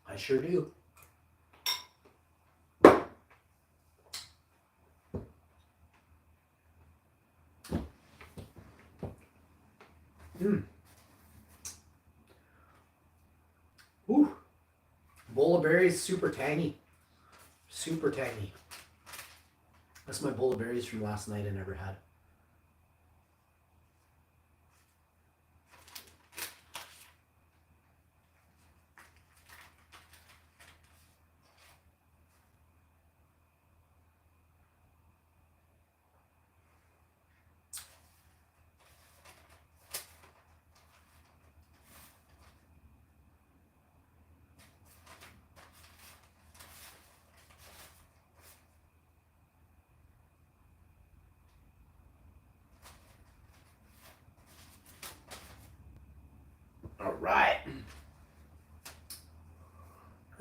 I sure do. Ooh. Bowl of berries, super tangy. Super tangy. That's my bowl of berries from last night I never had.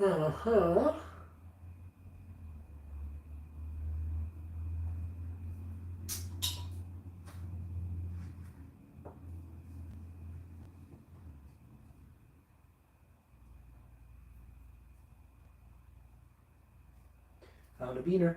Uh-huh. Found a beaner.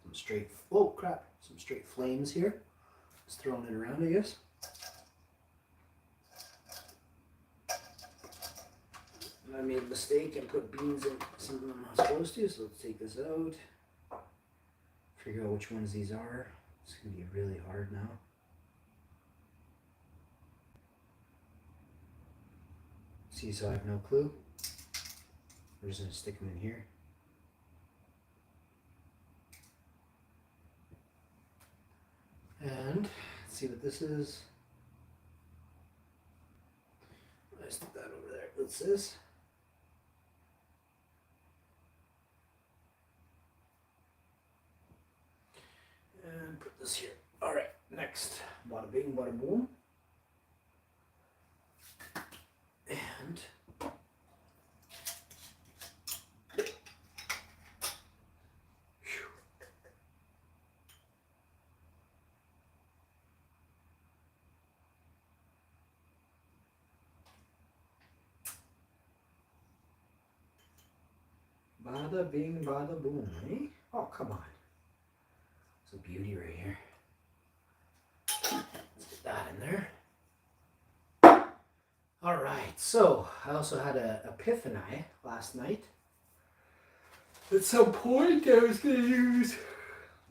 Some straight, oh crap, some straight flames here. Just throwing it around, I guess. I made a mistake and put beans in something I'm not supposed to, so let's take this out. Figure out which ones these are. It's gonna be really hard now. See, so I have no clue. We're just gonna stick them in here. And let's see what this is. I stick that over there. What's this? And put this here. All right, next. Bada bing, bada boom. And bada bing, bada boom, eh? Oh, come on. It's a beauty right here. Let's get that in there. All right, so I also had an epiphany last night. At some point, I was going to use.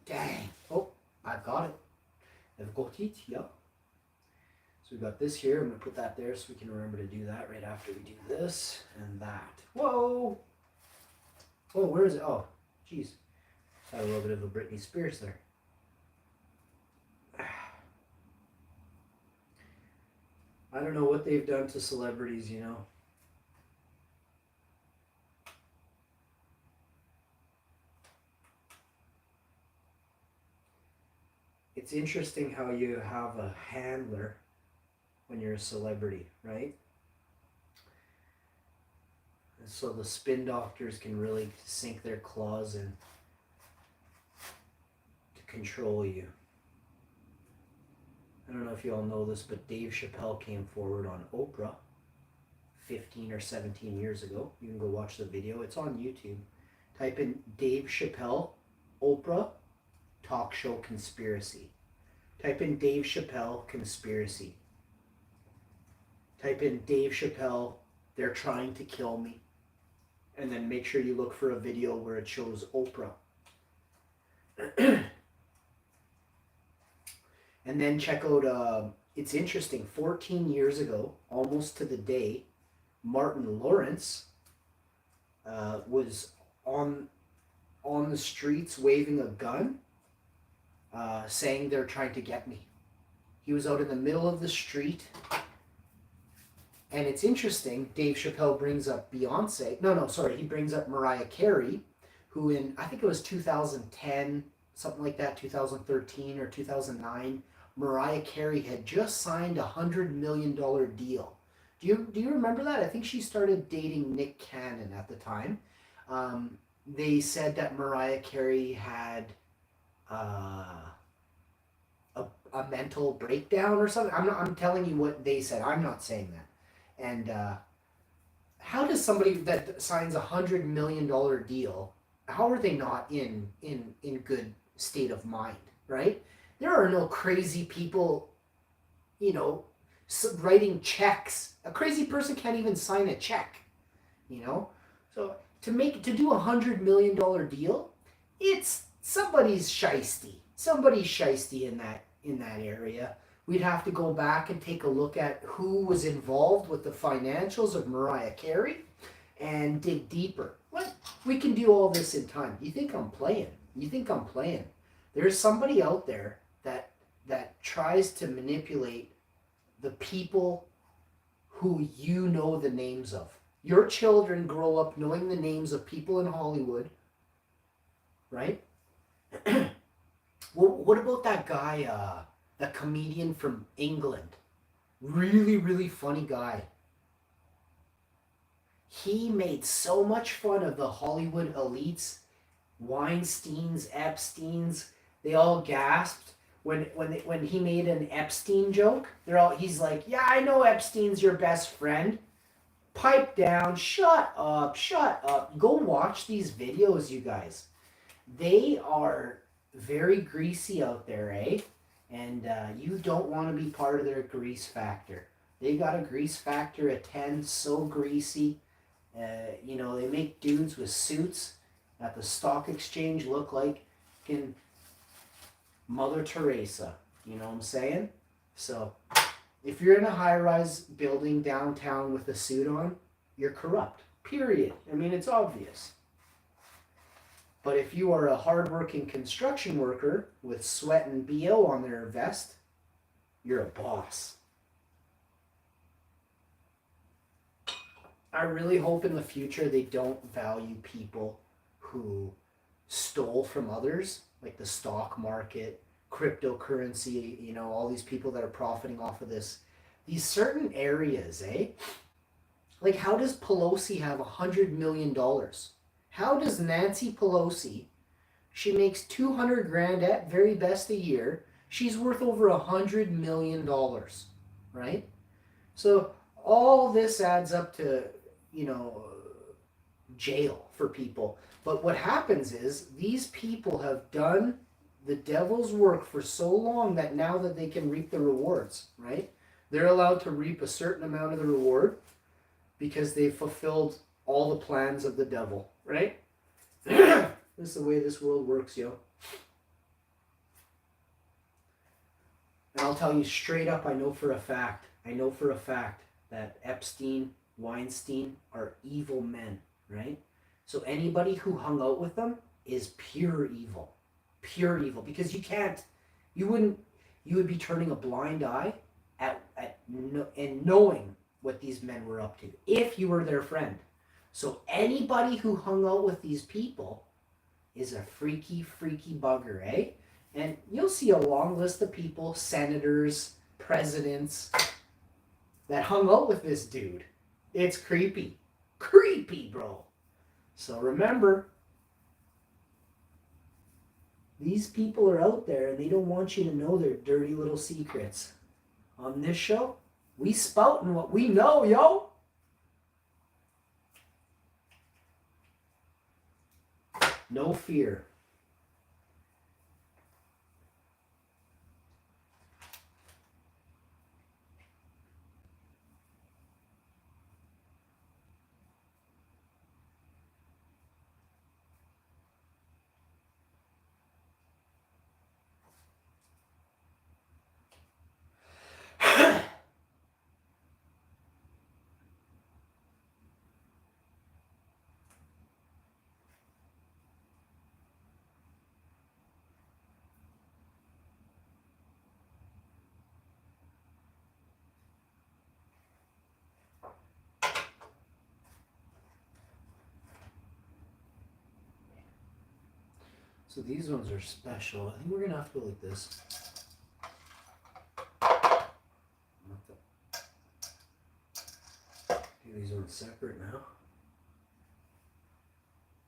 Dang. Oh, I've got it. I've got it, yeah. So we got this here. I'm going to put that there so we can remember to do that right after we do this and that. Whoa! Oh, where is it? Oh, jeez. Got a little bit of a Britney Spears there. I don't know what they've done to celebrities, you know. It's interesting how you have a handler when you're a celebrity, right? And so the spin doctors can really sink their claws in to control you. I don't know if you all know this, but Dave Chappelle came forward on Oprah 15 or 17 years ago. You can go watch the video. It's on YouTube. Type in Dave Chappelle, Oprah, talk show conspiracy. Type in Dave Chappelle, conspiracy. Type in Dave Chappelle, they're trying to kill me. And then make sure you look for a video where it shows Oprah. And then check out, it's interesting, 14 years ago, almost to the day, Martin Lawrence was on the streets waving a gun, saying they're trying to get me. He was out in the middle of the street. And it's interesting, Dave Chappelle brings up Beyonce. He brings up Mariah Carey, who in, I think it was 2010, something like that, 2013 or 2009, Mariah Carey had just signed a $100 million deal. Do you remember that? I think she started dating Nick Cannon at the time. They said that Mariah Carey had a mental breakdown or something. I'm telling you what they said. I'm not saying that. And how does somebody that signs a $100 million deal, how are they not in good state of mind, right? There are no crazy people, you know, writing checks. A crazy person can't even sign a check, you know? So to do a $100 million deal, it's somebody's shisty. Somebody's shisty in that area. We'd have to go back and take a look at who was involved with the financials of Mariah Carey. and dig deeper. What? We can do all this in time. You think I'm playing? You think I'm playing? There's somebody out there that tries to manipulate the people who you know the names of. Your children grow up knowing the names of people in Hollywood, right? Well, what about that guy, that comedian from England? Really, really funny guy. He made so much fun of the Hollywood elites, Weinsteins, Epsteins. They all gasped when he made an Epstein joke. He's like, yeah, I know Epstein's your best friend. Pipe down, shut up. Go watch these videos, you guys. They are very greasy out there, eh? And you don't want to be part of their grease factor. They got a grease factor at 10, so greasy. They make dudes with suits at the stock exchange look like fucking Mother Teresa. You know what I'm saying? So, if you're in a high-rise building downtown with a suit on, you're corrupt. Period. I mean, it's obvious. But if you are a hardworking construction worker with sweat and BO on their vest, you're a boss. I really hope in the future they don't value people who stole from others, like the stock market, cryptocurrency, all these people that are profiting off of this. These certain areas, eh? Like, how does Pelosi have $100 million? How does Nancy Pelosi, she makes 200 grand at very best a year. She's worth over $100 million, right? So all this adds up to, jail for people. But what happens is these people have done the devil's work for so long that now that they can reap the rewards, right? They're allowed to reap a certain amount of the reward because they've fulfilled all the plans of the devil, right? This is the way this world works, yo. And I'll tell you straight up, I know for a fact that Epstein, Weinstein are evil men, right? So anybody who hung out with them is pure evil. Pure evil. Because you would be turning a blind eye and knowing what these men were up to if you were their friend. So anybody who hung out with these people is a freaky, freaky bugger, eh? And you'll see a long list of people, senators, presidents, that hung out with this dude. It's creepy. Creepy, bro. So remember, these people are out there and they don't want you to know their dirty little secrets. On this show, we spouting what we know, yo. No fear. So these ones are special. I think we're gonna have to go like this. Do these ones separate now.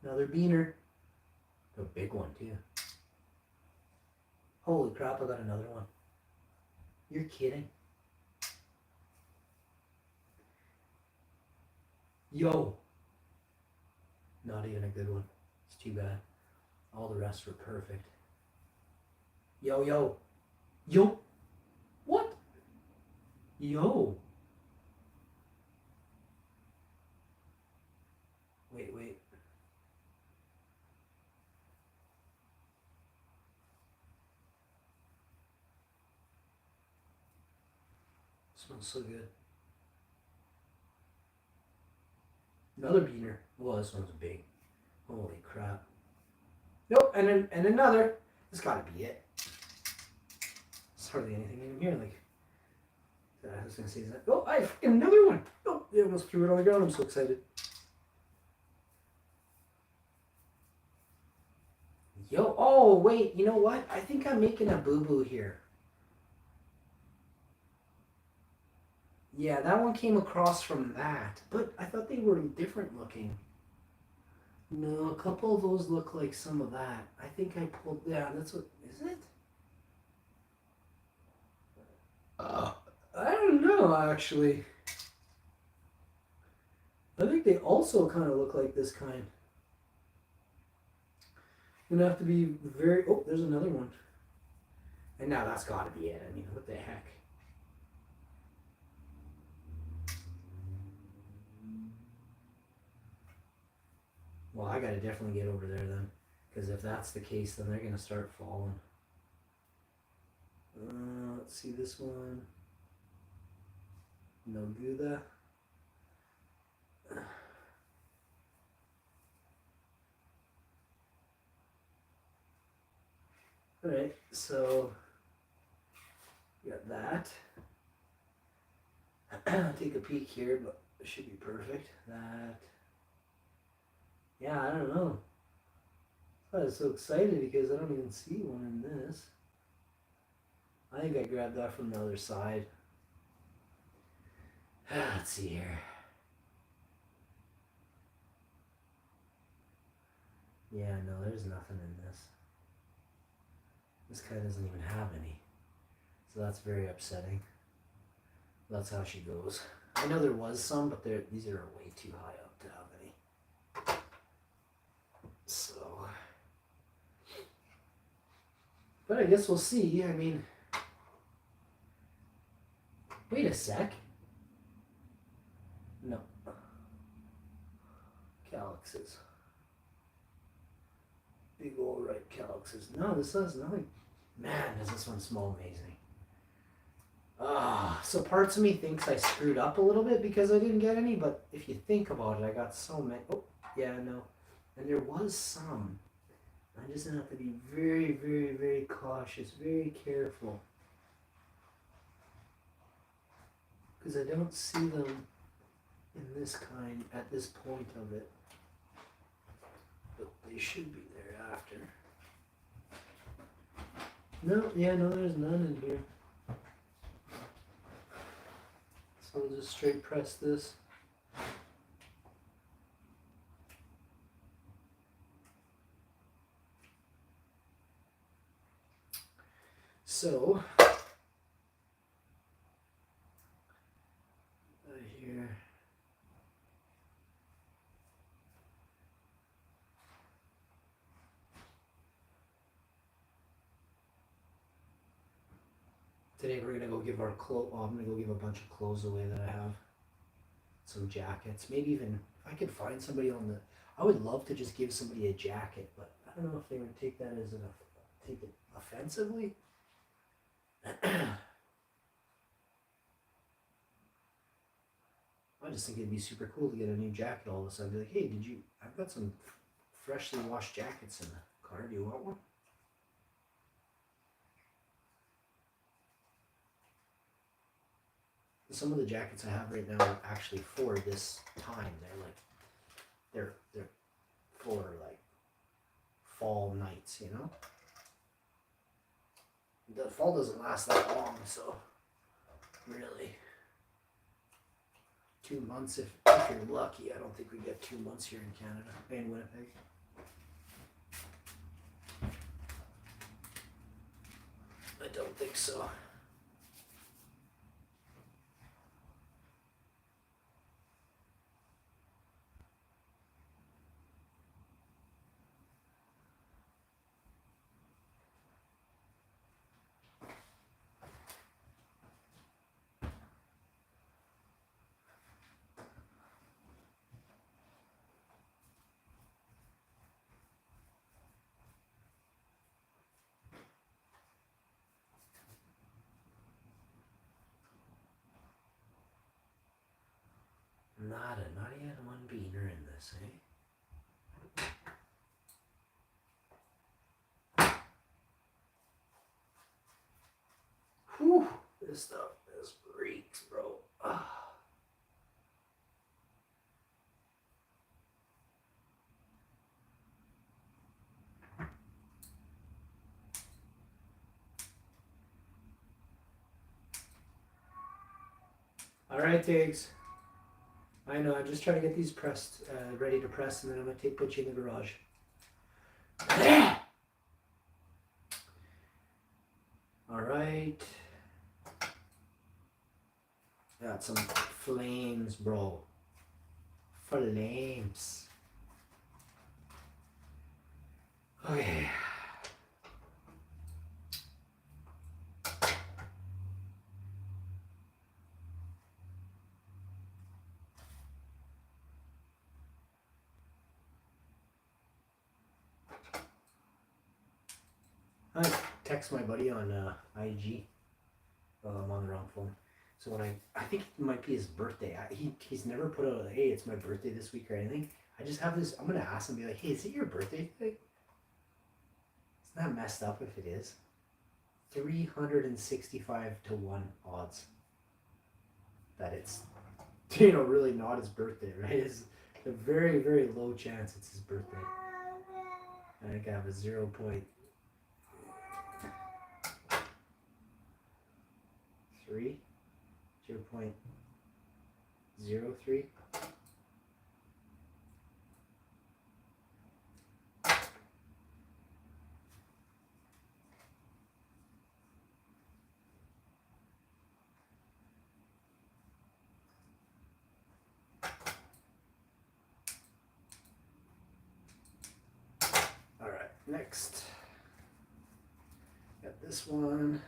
Another beaner. A big one too. Holy crap, I got another one. You're kidding. Yo. Not even a good one. It's too bad. All the rest were perfect. Yo, yo. Yo. What? Yo. Wait. Smells so good. Another beaner. Well, this one's big. Holy crap. Nope, and another. This gotta be it. There's hardly anything in here. Like, I was gonna say that. Oh, I freaking another one. Oh, I almost threw it on the ground. I'm so excited. Yo, oh wait, you know what? I think I'm making a boo-boo here. Yeah, that one came across from that, but I thought they were different looking. No, a couple of those look like some of that. I think I pulled. Yeah, that's what. Is it? I don't know actually. I think they also kind of look like this kind. You're gonna have to be very. Oh, there's another one. And now that's got to be it. I mean, what the heck? Well, I gotta definitely get over there then, because if that's the case, then they're gonna start falling. Let's see this one. No Gouda. Alright, so we got that. Take a peek here, but it should be perfect. That. Yeah, I don't know. I was so excited because I don't even see one in this. I think I grabbed that from the other side. Let's see here. Yeah, no, there's nothing in this. This guy doesn't even have any. So that's very upsetting. That's how she goes. I know there was some, but these are way too high up to have any. So. But I guess we'll see. I mean. Wait a sec. No. Calyxes. Big old ripe calyxes. No, this has nothing. Man, does this one smell amazing. So parts of me thinks I screwed up a little bit because I didn't get any, but if you think about it, I got so many. Oh, yeah, no. And there was some. I just have to be very, very, very cautious, very careful. Because I don't see them in this kind at this point of it. But they should be there after. No, yeah, no, there's none in here. So I'll just straight press this. So, here. Today we're gonna go give our clothes. Oh, I'm gonna go give a bunch of clothes away that I have. Some jackets, maybe even if I could find somebody on the. I would love to just give somebody a jacket, but I don't know if they would take that as take it offensively. I just think it'd be super cool to get a new jacket all of a sudden. Be like, hey, I've got some freshly washed jackets in the car. Do you want one? Some of the jackets I have right now are actually for this time. They're for like fall nights, you know? The fall doesn't last that long, so really 2 months if you're lucky. I don't think we get 2 months here in Canada, in Winnipeg. I don't think so. this, eh? Whew, this stuff is reeks, bro. Ah. All right, Tiggs. I know. I'm just trying to get these pressed, ready to press, and then I'm gonna put you in the garage. All right. Got some flames, bro. Flames. Okay. I text my buddy on IG. I'm on the wrong phone. So when I think it might be his birthday. He's never put out, hey, it's my birthday this week or anything. I just have this. I'm gonna ask him, be like, hey, is it your birthday today? It's not messed up if it is. 365 to 1 odds that it's, really not his birthday, right? It's a very, very low chance it's his birthday. I think I have a 0.3. 0.03. All right, next. Got this one.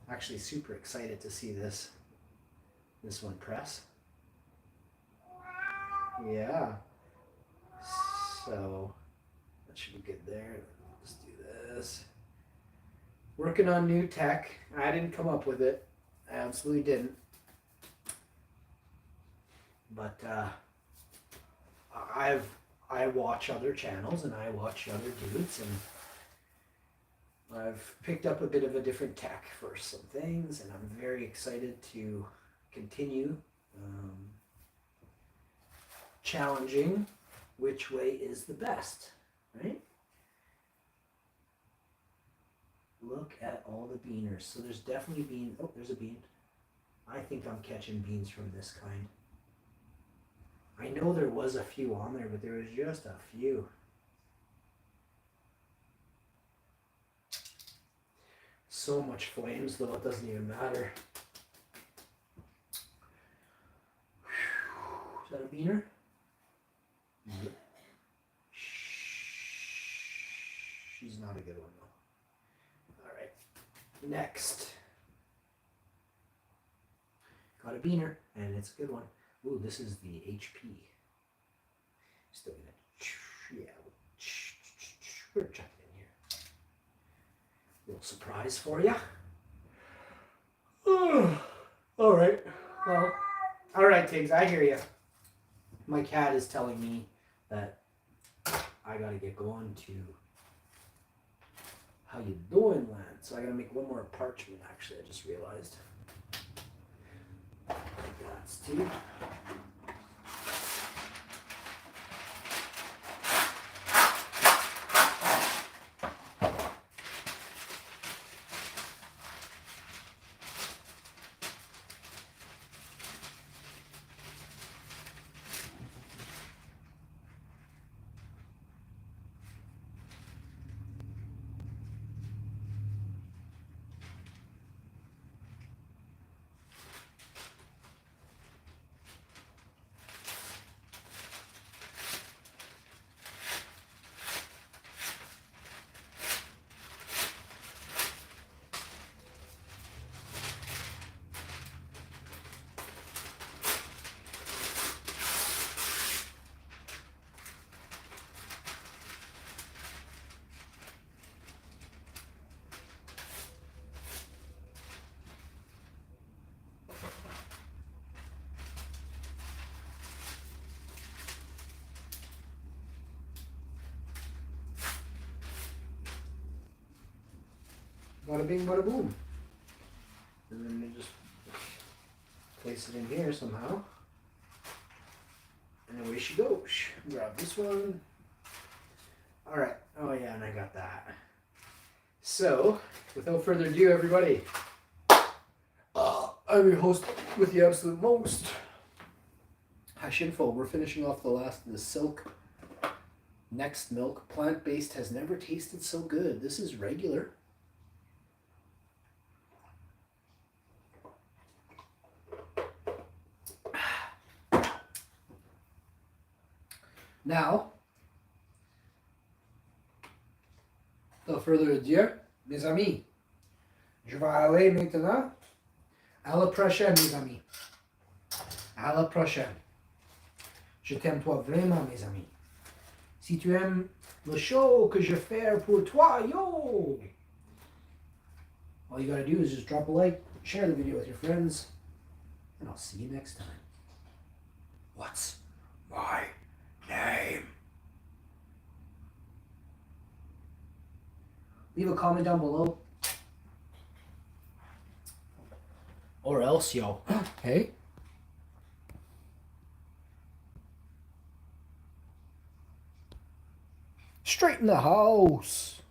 Actually super excited to see this one press. Yeah. So that should be good there. Let's do this. Working on new tech. I didn't come up with it. I absolutely didn't. But I watch other channels and I watch other dudes, and I've picked up a bit of a different tech for some things, and I'm very excited to continue challenging which way is the best, right? Look at all the beaners. So there's definitely bean. Oh, there's a bean. I think I'm catching beans from this kind. I know there was a few on there, but there was just a few. So much flames, though, it doesn't even matter. Is that a beaner? Yep. She's not a good one, though. All right. Next. Got a beaner, and it's a good one. Ooh, this is the HP. Still gonna, we're checking in here. Little surprise for you. All right. Well, all right, Tiggs, I hear you. My cat is telling me that I gotta get going to how you doing, lad. So I gotta make one more parchment. Actually, I just realized. That's two. Bada bing, bada boom. And then they just place it in here somehow. And away she goes. Grab this one. Alright. Oh yeah, and I got that. So, without further ado, everybody, I'm your host with the absolute most, Hashinfo. We're finishing off the last of the Silk Next Milk. Plant-based has never tasted so good. This is regular. Now, without further ado, mes amis, je vais aller maintenant à la prochaine, mes amis. À la prochaine. Je t'aime toi vraiment, mes amis. Si tu aimes le show que je fais pour toi, yo! All you gotta do is just drop a like, share the video with your friends, and I'll see you next time. What's my name? Leave a comment down below. Or else, yo. Hey? Straight in the house.